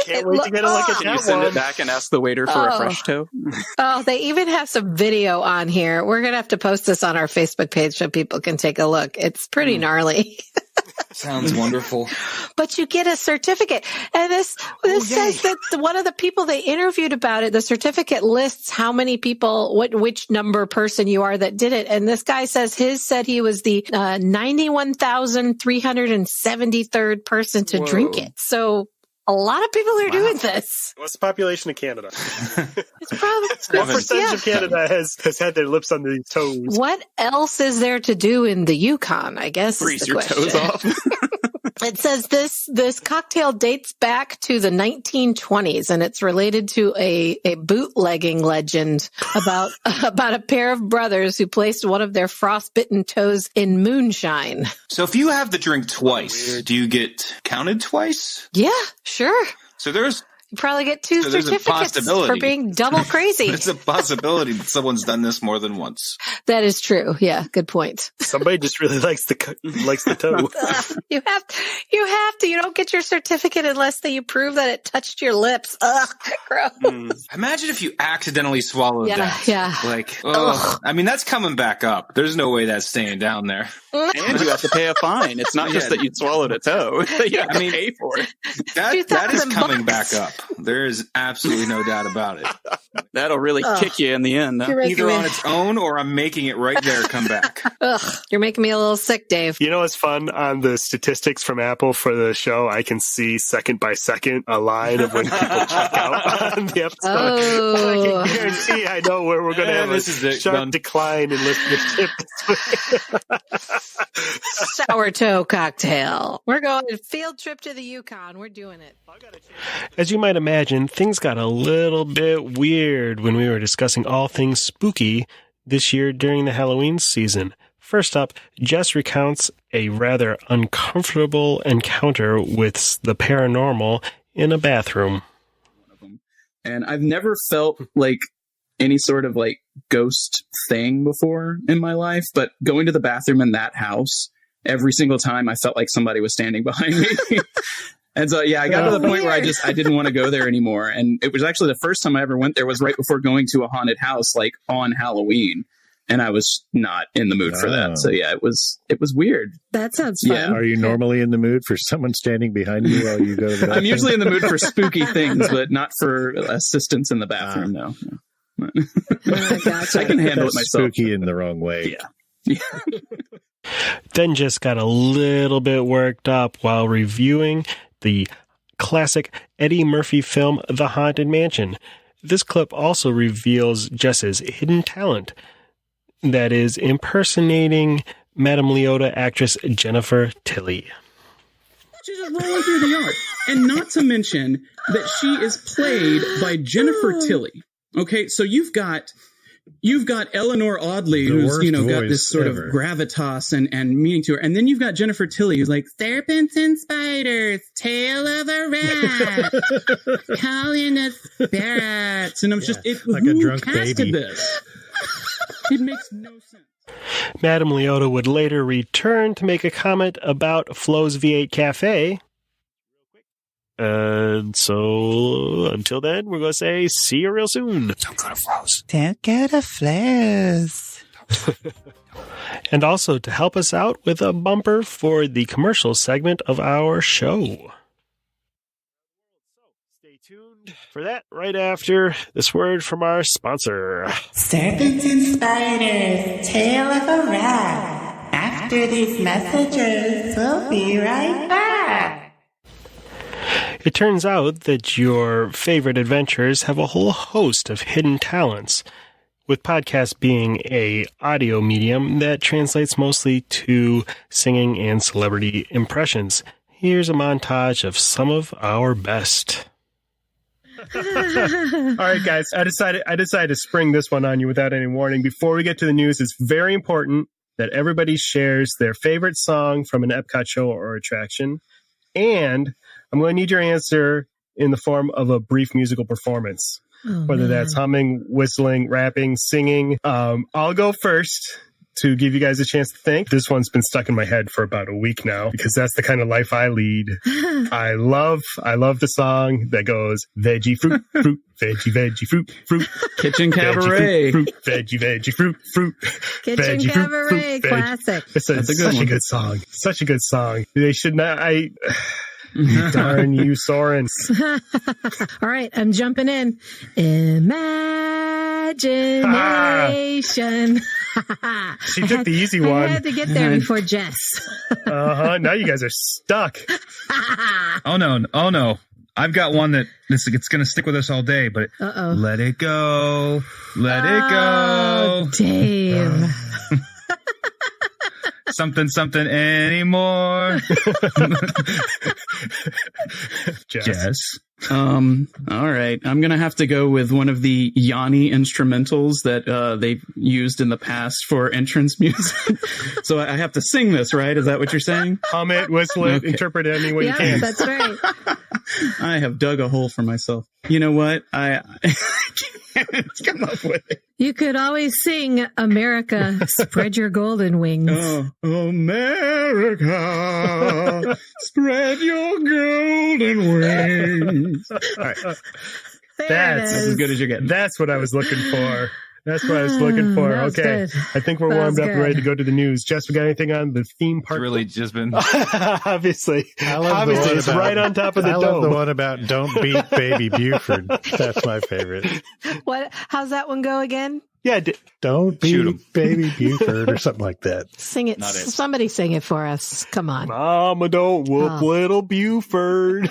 Can't wait to get a look at that. Can you send it back and ask the waiter for a fresh toe? Oh, they even have some video on here. We're going to have to post this on our Facebook page so people can take a look. It's pretty gnarly. Sounds wonderful. But you get a certificate. And this says that one of the people they interviewed about it, the certificate lists how many people, which number person you are that did it. And this guy says his said he was the 91,373rd person to drink it. So a lot of people are doing this. What's the population of Canada? It's probably what percentage of Canada has had their lips on these toes? What else is there to do in the Yukon, I guess? Freeze is the your question. toes off. It says this cocktail dates back to the 1920s, and it's related to a bootlegging legend about a pair of brothers who placed one of their frostbitten toes in moonshine. So if you have the drink twice, do you get counted twice? Yeah, sure. So you probably get two certificates for being double crazy. There's a possibility that someone's done this more than once. That is true. Yeah, good point. Somebody just really likes the toe. You have to. You don't get your certificate unless you prove that it touched your lips. Ugh, gross. Imagine if you accidentally swallowed that. Yeah. Like, I mean, that's coming back up. There's no way that's staying down there. And you have to pay a fine. It's not just that you swallowed a toe. You have to pay for it. That is coming back up. There is absolutely no doubt about it. That'll really kick you in the end. Huh? Either on its own or I'm making it right there come back. Ugh, you're making me a little sick, Dave. You know what's fun? On the statistics from Apple for the show, I can see second by second a line of when people check out on the episode. Oh. I can guarantee I know where we're going to have a sharp decline in listenership this week. Sour toe cocktail. We're going on a field trip to the Yukon. We're doing it. As you might imagine, things got a little bit weird when we were discussing all things spooky this year during the Halloween season. First up, Jess recounts a rather uncomfortable encounter with the paranormal in a bathroom. And I've never felt like any sort of like ghost thing before in my life, but going to the bathroom in that house, every single time I felt like somebody was standing behind me. And so, I got to the point where I didn't want to go there anymore. And it was actually the first time I ever went there was right before going to a haunted house, like on Halloween. and I was not in the mood for that. So yeah, it was weird. That sounds fun. Yeah. Are you normally in the mood for someone standing behind you while you go to the bathroom? I'm usually in the mood for spooky things, but not for assistance in the bathroom. No. Gotcha. I can handle it That's myself. spooky in the wrong way. Yeah. Then just got a little bit worked up while reviewing the classic Eddie Murphy film, The Haunted Mansion. This clip also reveals Jess's hidden talent, that is impersonating Madame Leota actress Jennifer Tilly. She's just rolling through the yard. And not to mention that she is played by Jennifer Tilly. Okay, so you've got Eleanor Audley, The who's, worst got voice this sort ever. of gravitas and meaning to her. And then you've got Jennifer Tilly, who's like, serpents and spiders, tail of a rat, calling us spirits. And I'm just, like a who drunk casted baby. this? It makes no sense. Madame Leota would later return to make a comment about Flo's V8 Cafe. So until then, we're going to say see you real soon. Don't go to Flo's. Don't go to Flo's. And also to help us out with a bumper for the commercial segment of our show. Stay tuned for that right after this word from our sponsor. Serpents and spiders, tail of a rat. After these messages, we'll be right back. It turns out that your favorite adventures have a whole host of hidden talents, with podcasts being a audio medium that translates mostly to singing and celebrity impressions. Here's a montage of some of our best. All right, guys, I decided to spring this one on you without any warning. Before we get to the news, it's very important that everybody shares their favorite song from an Epcot show or attraction, and I'm going to need your answer in the form of a brief musical performance, whether that's humming, whistling, rapping, singing. I'll go first to give you guys a chance to think. This one's been stuck in my head for about a week now because that's the kind of life I lead. I love the song that goes veggie fruit fruit veggie fruit fruit Kitchen Cabaret. veggie fruit veggie fruit fruit Kitchen veggie Cabaret, fruit classic. It's That's a good such one. a good song. Such a good song. They should not. Darn you, Soren. All right, I'm jumping in. Imagination. She took the easy I one. had to get there before Jess. Now you guys are stuck. Oh no. I've got one that it's going to stick with us all day, but Uh-oh. let it go. Let it go. Dave. Something anymore. Jess. All right. I'm going to have to go with one of the Yanni instrumentals that they've used in the past for entrance music. So I have to sing this, right? Is that what you're saying? Hum it, whistle it, Okay. interpret it any way you Yeah, can. that's right. I have dug a hole for myself. You know what? I can't come up with it. You could always sing America, Spread Your Golden Wings. Oh, America, spread your golden wings. All right. There That's it That's is. as good as you're getting. That's what I was looking for. That's what I was looking for. That was Okay. good. I think we're That warmed was up and good. ready to go to the news. Jess, we got anything on the theme It's park? really just been. Obviously. I love the Obviously, one it's about- right on top of the I love the dome. one about don't beat baby Buford. That's my favorite. What? How's that one go again? Yeah, Don't Shoot 'em. beat baby Buford or something like that. Sing it. Not it. Somebody sing it for us. Come on. Mama, don't whoop Oh. little Buford.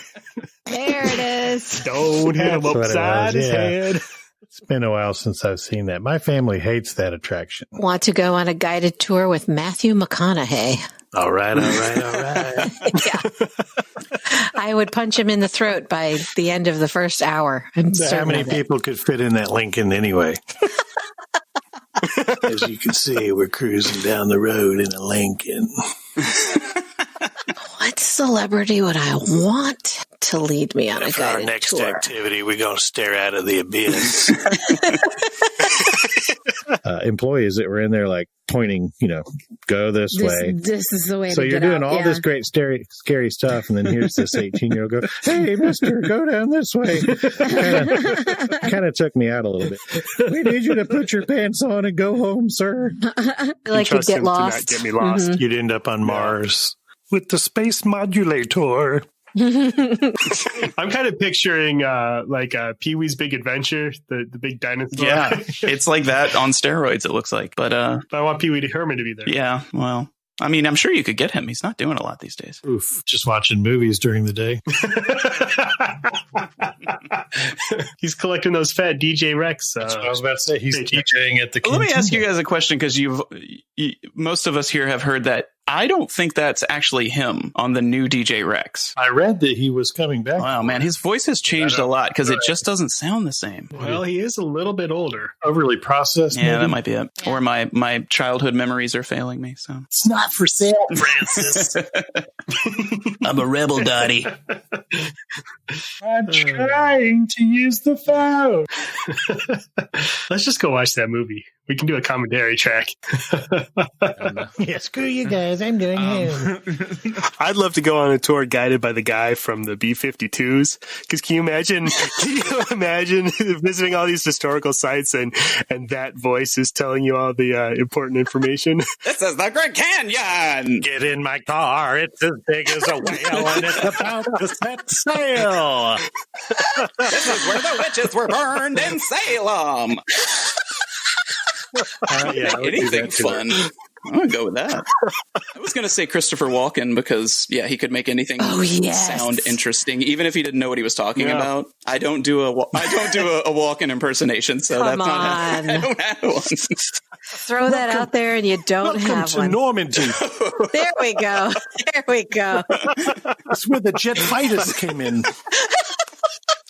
There it is. Don't hit him That's what it upside was, his yeah. head. It's been a while since I've seen that. My family hates that attraction. Want to go on a guided tour with Matthew McConaughey? All right. Yeah. I would punch him in the throat by the end of the first hour. I'm How certain many of it. people could fit in that Lincoln anyway? As you can see, we're cruising down the road in a Lincoln. What celebrity would I want to lead me on a For our guided next tour? activity, we're going to stare out of the abyss. Employees that were in there like pointing, go this way. This is the way So to you're get doing out. all this great, scary stuff, and then here's this 18-year-old go, "Hey, mister, go down this way." Kind of took me out a little bit. "We need you to put your pants on and go home, sir." Like you'd get lost. To not get me lost. You'd end up on Mars. With the space modulator. I'm kind of picturing like Pee-wee's Big Adventure, the big dinosaur. Yeah, it's like that on steroids, it looks like. But I want Pee-wee Herman to be there. yeah, well, I mean, I'm sure you could get him. He's not doing a lot these days. Oof, just watching movies during the day. He's collecting those fat DJ Rex. That's what I was about to say. He's DJing at the Let me cantina. ask you guys a question, because most of us here have heard that. I don't think that's actually him on the new DJ Rex. I read that he was coming back. Wow, man, his voice has changed a lot because it just doesn't sound the same. Well, he is a little bit older. Overly processed. Yeah, maybe? that might be it. Or my childhood memories are failing me. So It's not for sale, Francis. I'm a rebel, Dottie. I'm trying to use the phone. Let's just go watch that movie. We can do a commentary track. Yeah, screw you guys. I'm going home. I'd love to go on a tour guided by the guy from the B-52s. Because can you imagine visiting all these historical sites and that voice is telling you all the important information? This is the Grand Canyon. Get in my car. It's as big as a whale and it's about to set sail. This is where the witches were burned in Salem. Yeah, Anything fun. I'm going to go with that. I was going to say Christopher Walken because, he could make anything sound interesting, even if he didn't know what he was talking about. I don't do a Walken impersonation, so that's not. I don't have one. Throw that out there, and you don't have one. Normandy. There we go. There we go. That's where the jet fighters came in.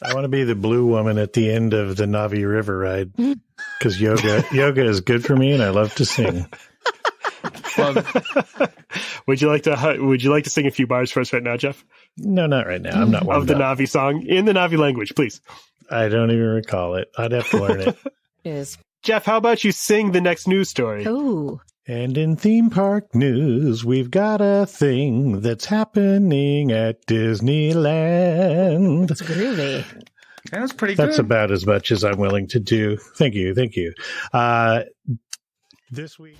I want to be the blue woman at the end of the Navi River ride because yoga is good for me, and I love to sing. Well, would you like to sing a few bars for us right now, Jeff? No, not right now. I'm not one of the Navi song in the Navi language, please. I don't even recall it. I'd have to learn it. Is Jeff, how about you sing the next news story? oh. And in theme park news, we've got a thing that's happening at Disneyland. It's groovy. That's pretty good. That's about as much as I'm willing to do. Thank you. This week.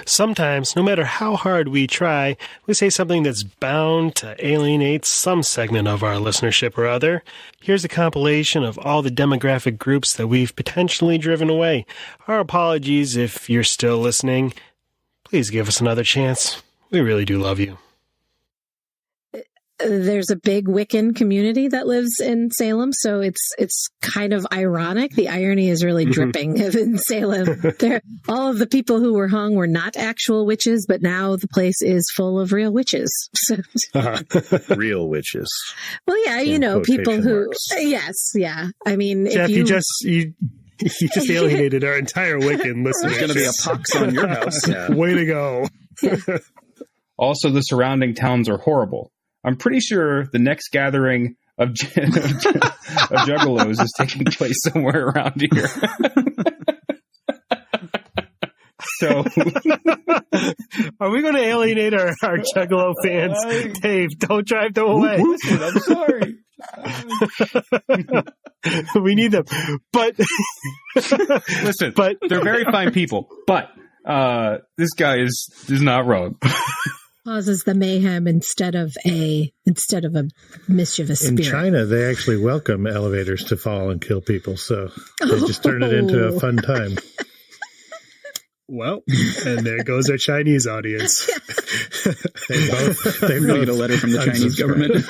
Sometimes, no matter how hard we try, we say something that's bound to alienate some segment of our listenership or other. Here's a compilation of all the demographic groups that we've potentially driven away. Our apologies if you're still listening. Please give us another chance. We really do love you. There's a big Wiccan community that lives in Salem, so it's kind of ironic. The irony is really dripping in Salem. All of the people who were hung were not actual witches, but now the place is full of real witches. Real witches. Well, yeah, people who yes, yeah. I mean, Jeff, if you just alienated our entire Wiccan listeners. There's going to be a pox on your house. Yeah. Way to go. Also, the surrounding towns are horrible. I'm pretty sure the next gathering of juggalos is taking place somewhere around here. So, are we going to alienate our juggalo fans? Dave, don't drive them away. I'm sorry. We need them. But listen, they're very fine people. But this guy is not wrong. causes the mayhem instead of a mischievous spirit. In China, they actually welcome elevators to fall and kill people, so they just turn it into a fun time. Well, and there goes our Chinese audience. They need a letter from the Chinese government.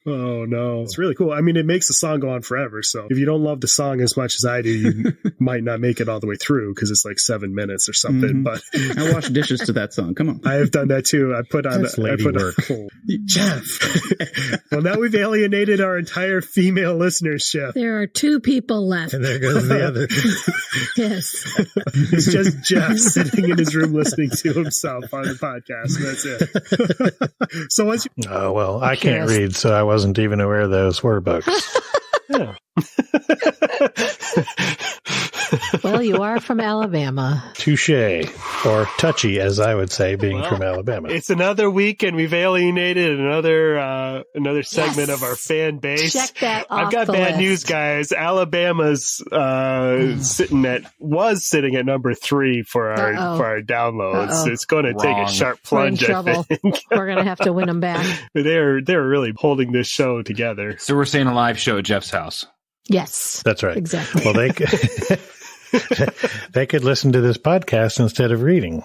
Oh, no. It's really cool. I mean, it makes the song go on forever. So if you don't love the song as much as I do, you might not make it all the way through because it's like 7 minutes or something. But I wash dishes to that song. Come on. I have done that too. I put on work. Jeff. Well, now we've alienated our entire female listenership. There are 2 people left. And there goes the other. Yes. It's just Jeff sitting in his room listening to himself on the podcast. That's it. So once you... Oh, well, I can't read, so I wasn't even aware those were books. Yeah. Well, you are from Alabama. Touche, or touchy, as I would say, being from Alabama. It's another week, and we've alienated another segment of our fan base. Check that off I've got the bad list. news, guys. Alabama's sitting at number 3 for our downloads. Uh-oh. It's going to take a sharp plunge. We're in trouble. I think We're going to have to win them back. they're really holding this show together. So we're saying a live show at Jeff's house. Yes. That's right. Exactly. Well, they could listen to this podcast instead of reading.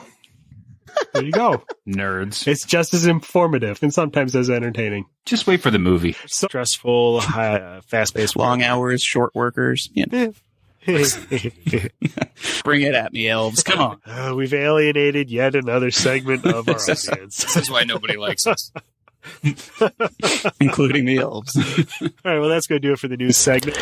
There you go. Nerds. It's just as informative and sometimes as entertaining. Just wait for the movie. So stressful, fast-paced, Long hours, short workers. Yeah. Bring it at me, elves. Come on. We've alienated yet another segment of our audience. This is why nobody likes us. Including the elves. All right, well, that's going to do it for the news segment.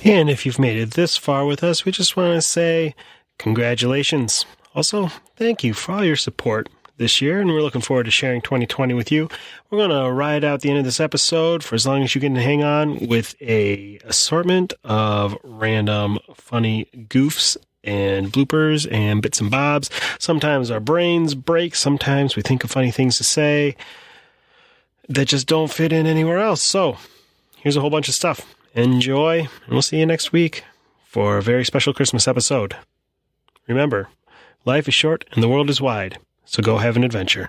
And if you've made it this far with us, we just want to say congratulations. Also, thank you for all your support this year, and we're looking forward to sharing 2020 with you. We're going to ride out the end of this episode for as long as you can hang on with a assortment of random funny goofs and bloopers and bits and bobs. Sometimes our brains break. Sometimes we think of funny things to say that just don't fit in anywhere else. So here's a whole bunch of stuff. Enjoy, and we'll see you next week for a very special Christmas episode. Remember, life is short and the world is wide, so go have an adventure.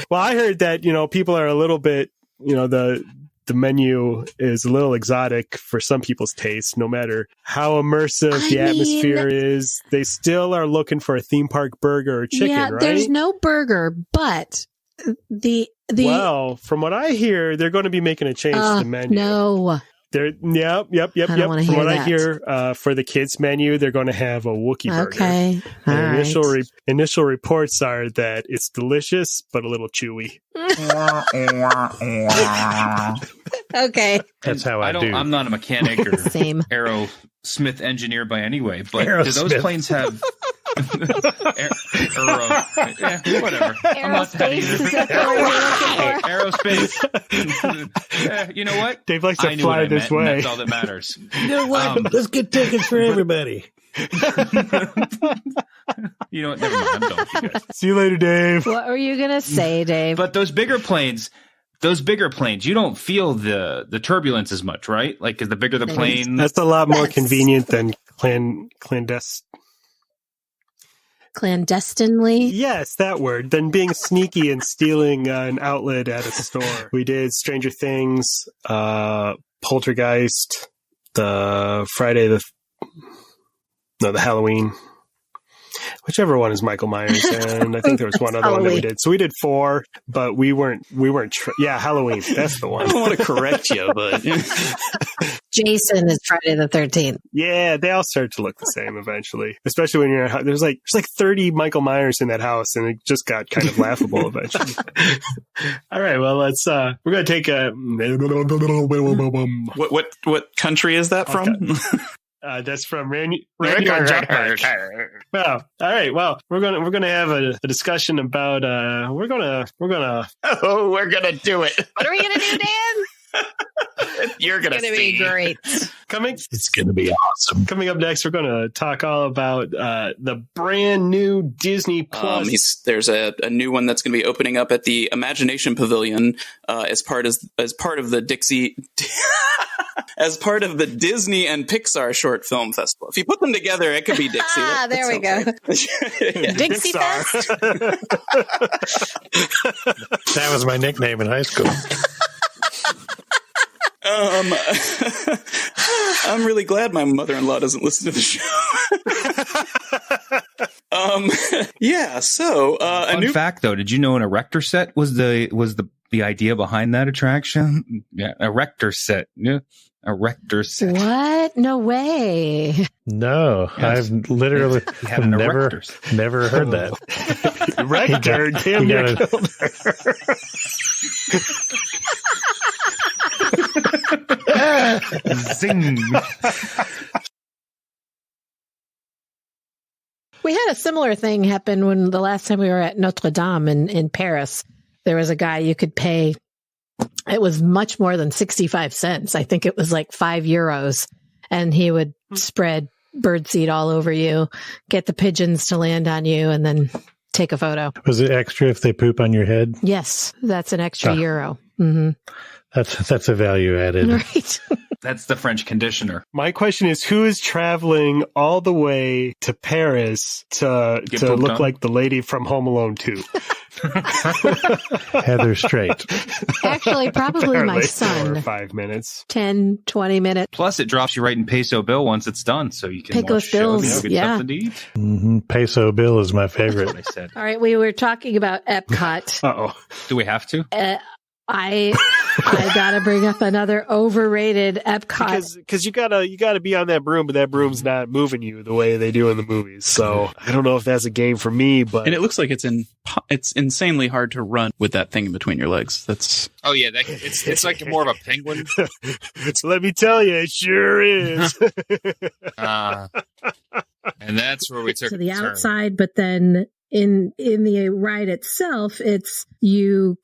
Well, I heard that, people are a little bit, the menu is a little exotic for some people's taste. No matter how immersive the atmosphere is, they still are looking for a theme park burger or chicken, right? There's no burger, but well, from what I hear, they're going to be making a change to the menu. No. Yep. From what I hear, for the kids menu, they're going to have a Wookiee burger. Okay. Initial reports are that it's delicious, but a little chewy. Okay. That's how I do. I'm not a mechanic or Same. aerosmith engineer by any way, but do those Aerosmith. planes have whatever. I'm not that Aerospace, is either. that the word you're looking for? Aerospace. You know what? Dave likes I to knew fly what I this meant, and way. that's all that matters. You know what? Let's get tickets for everybody. You know what? Never mind. I'm done with you guys. See you later, Dave. What were you going to say, Dave? But those bigger planes, you don't feel the turbulence as much, right? Like, because the bigger the plane, That's a lot more Yes. convenient than Clandestinely? Yes, that word. Than being sneaky and stealing an outlet at a store. We did Stranger Things, Poltergeist, the Halloween. Whichever one is Michael Myers, and I think there was one other one that we did. So we did 4, but we weren't. Halloween. That's the I one. don't want to correct you, but Jason is Friday the 13th. Yeah, they all start to look the same eventually. Especially when you're there's like 30 Michael Myers in that house, and it just got kind of laughable eventually. All right, well we're gonna take a. what country is that from? That's from Randy on Jackpot. Well, all right. Well, we're gonna have a discussion about we're gonna Oh, we're gonna do it. What are we going to do, Dan? You're gonna It's going to see. be great. It's going to be awesome. coming up next. We're gonna talk all about the brand new Disney Plus. There's a new one that's going to be opening up at the Imagination Pavilion as part of the Dixie. As part of the Disney and Pixar Short Film Festival. If you put them together, it could be Dixie. There we go. Yeah. Dixie Fest? That was my nickname in high school. I'm really glad my mother-in-law doesn't listen to the show. Yeah. So a Fun new fact, though, did you know an erector set was the idea behind that attraction? Yeah, erector set. Yeah, erector set. What? No way. No, Yes. I've literally He had an never erector set. heard that. Rector, damn he near got it. killed her. Zing. We had a similar thing happen when the last time we were at Notre Dame in Paris. There was a guy you could pay. It was much more than 65 cents. I think it was like €5. And he would spread birdseed all over you, get the pigeons to land on you, and then take a photo. Was it extra if they poop on your head? Yes, that's an extra euro. Mm-hmm. That's a value added. Right. That's the French conditioner. My question is, who is traveling all the way to Paris to look on? like the lady from Home Alone 2? Heather Strait. Actually, probably my Apparently. son. For 5 minutes. 10, 20 minutes. Plus, it drops you right in peso bill once it's done, so you can Pecos watch shows. bills, Good yeah. stuff to eat. Mm-hmm. Peso Bill is my favorite. I said. All right, we were talking about Epcot. Uh-oh. Do we have to? I gotta bring up another overrated Epcot. Because you gotta be on that broom, but that broom's not moving you the way they do in the movies. So I don't know if that's a game for me, but And it looks like it's insanely hard to run with that thing in between your legs. That's Oh yeah, it's like more of a penguin. so let me tell you, it sure is. And that's where we took To the a turn. outside, but then in the ride itself, it's you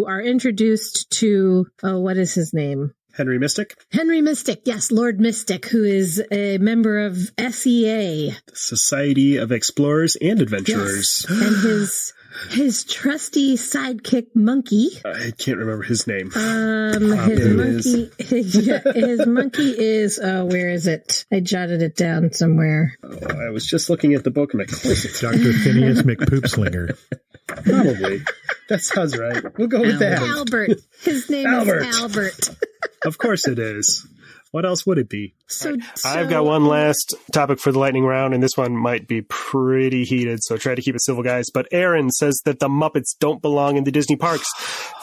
are introduced to what is his name? Henry Mystic, Henry Mystic, yes, Lord Mystic, who is a member of SEA. Society of Explorers and Adventurers. Yes. And his trusty sidekick monkey. I can't remember his name. His monkey is where is it? I jotted it down somewhere. I was just looking at the book, and of course it's Dr. Phineas McPoopslinger. probably. That sounds right. We'll go with that. Albert. His name Albert. is Albert. Of course it is. What else would it be? So I've got one last topic for the lightning round, and this one might be pretty heated, so try to keep it civil, guys. But Erin says that the Muppets don't belong in the Disney parks.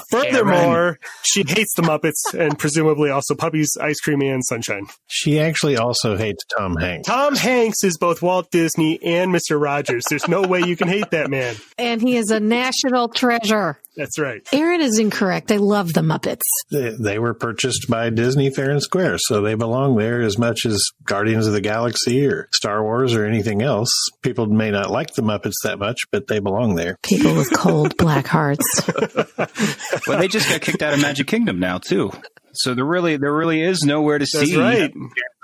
Furthermore, she hates the Muppets and presumably also Puppies, Ice Cream, and Sunshine. She actually also hates Tom Hanks. Tom Hanks is both Walt Disney and Mr. Rogers. There's no way you can hate that man. And he is a national treasure. That's right. Aaron is incorrect. I love the Muppets. They were purchased by Disney fair and square, so they belong there as much as Guardians of the Galaxy or Star Wars or anything else. People may not like the Muppets that much, but they belong there. People with cold black hearts. Well, they just got kicked out of Magic Kingdom now too. So there really is nowhere to That's see right.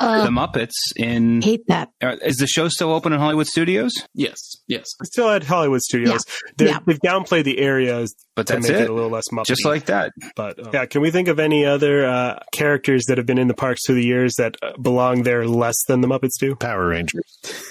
the Muppets in. Hate that. Is the show still open in Hollywood Studios? yes. Still at Hollywood Studios. Yeah. They've downplayed the areas But to that's make it it. a little less Muppety. Just like that. But yeah, can we think of any other characters that have been in the parks through the years that belong there less than the Muppets do? Power Rangers.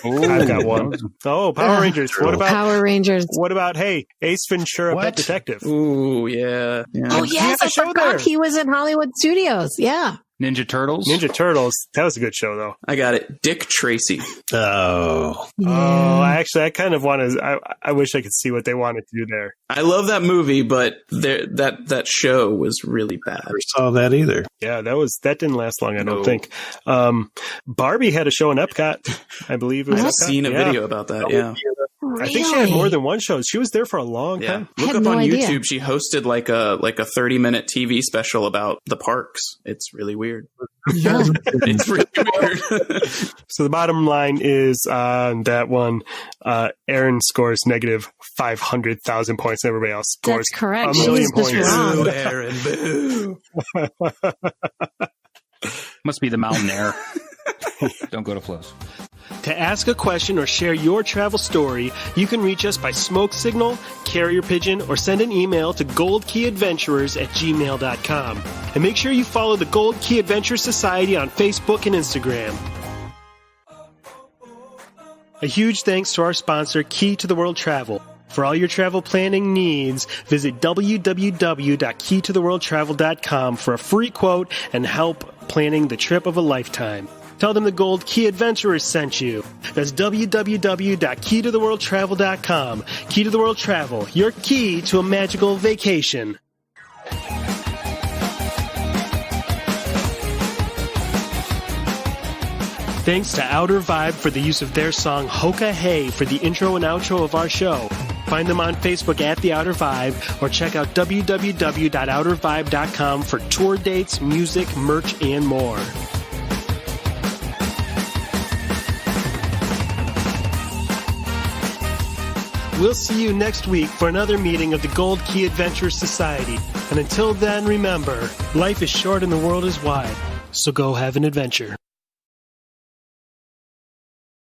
I've got one. Oh, Power Rangers. What about Power Rangers? What about Ace Ventura, Pet Detective? Ooh, yeah. Oh, He yes. had a I show forgot there. he was in Hollywood Studios. Yeah. Ninja Turtles. Ninja Turtles. That was a good show, though. I got it. Dick Tracy. Oh. Oh, I kind of want to. I wish I could see what they wanted to do there. I love that movie, but that show was really bad. Never saw that either. Yeah, that didn't last long, I don't think. Barbie had a show in Epcot, I believe. It was I've Epcot. seen a Yeah. video about that, yeah. I think she had more than one show. She was there for a long Yeah. time. Look Had up no on idea. YouTube. She hosted like a 30-minute TV special about the parks. It's really weird. Yeah. It's really weird. So the bottom line is that one, Aaron scores negative 500,000 points, and everybody else scores That's correct. a She million was just points. wrong. Aaron, boo. Must be the mountain air. Don't go too close. To ask a question or share your travel story, you can reach us by smoke signal, carrier pigeon, or send an email to goldkeyadventurers@gmail.com. And make sure you follow the Gold Key Adventure Society on Facebook and Instagram. A huge thanks to our sponsor, Key to the World Travel. For all your travel planning needs, visit www.keytotheworldtravel.com for a free quote and help planning the trip of a lifetime. Tell them the Gold Key Adventurers sent you. That's www.keytotheworldtravel.com. Key to the World Travel, your key to a magical vacation. Thanks to Outer Vibe for the use of their song Hoka Hey for the intro and outro of our show. Find them on Facebook at The Outer Vibe or check out www.outervibe.com for tour dates, music, merch, and more. We'll see you next week for another meeting of the Gold Key Adventure Society. And until then, remember, life is short and the world is wide. So go have an adventure.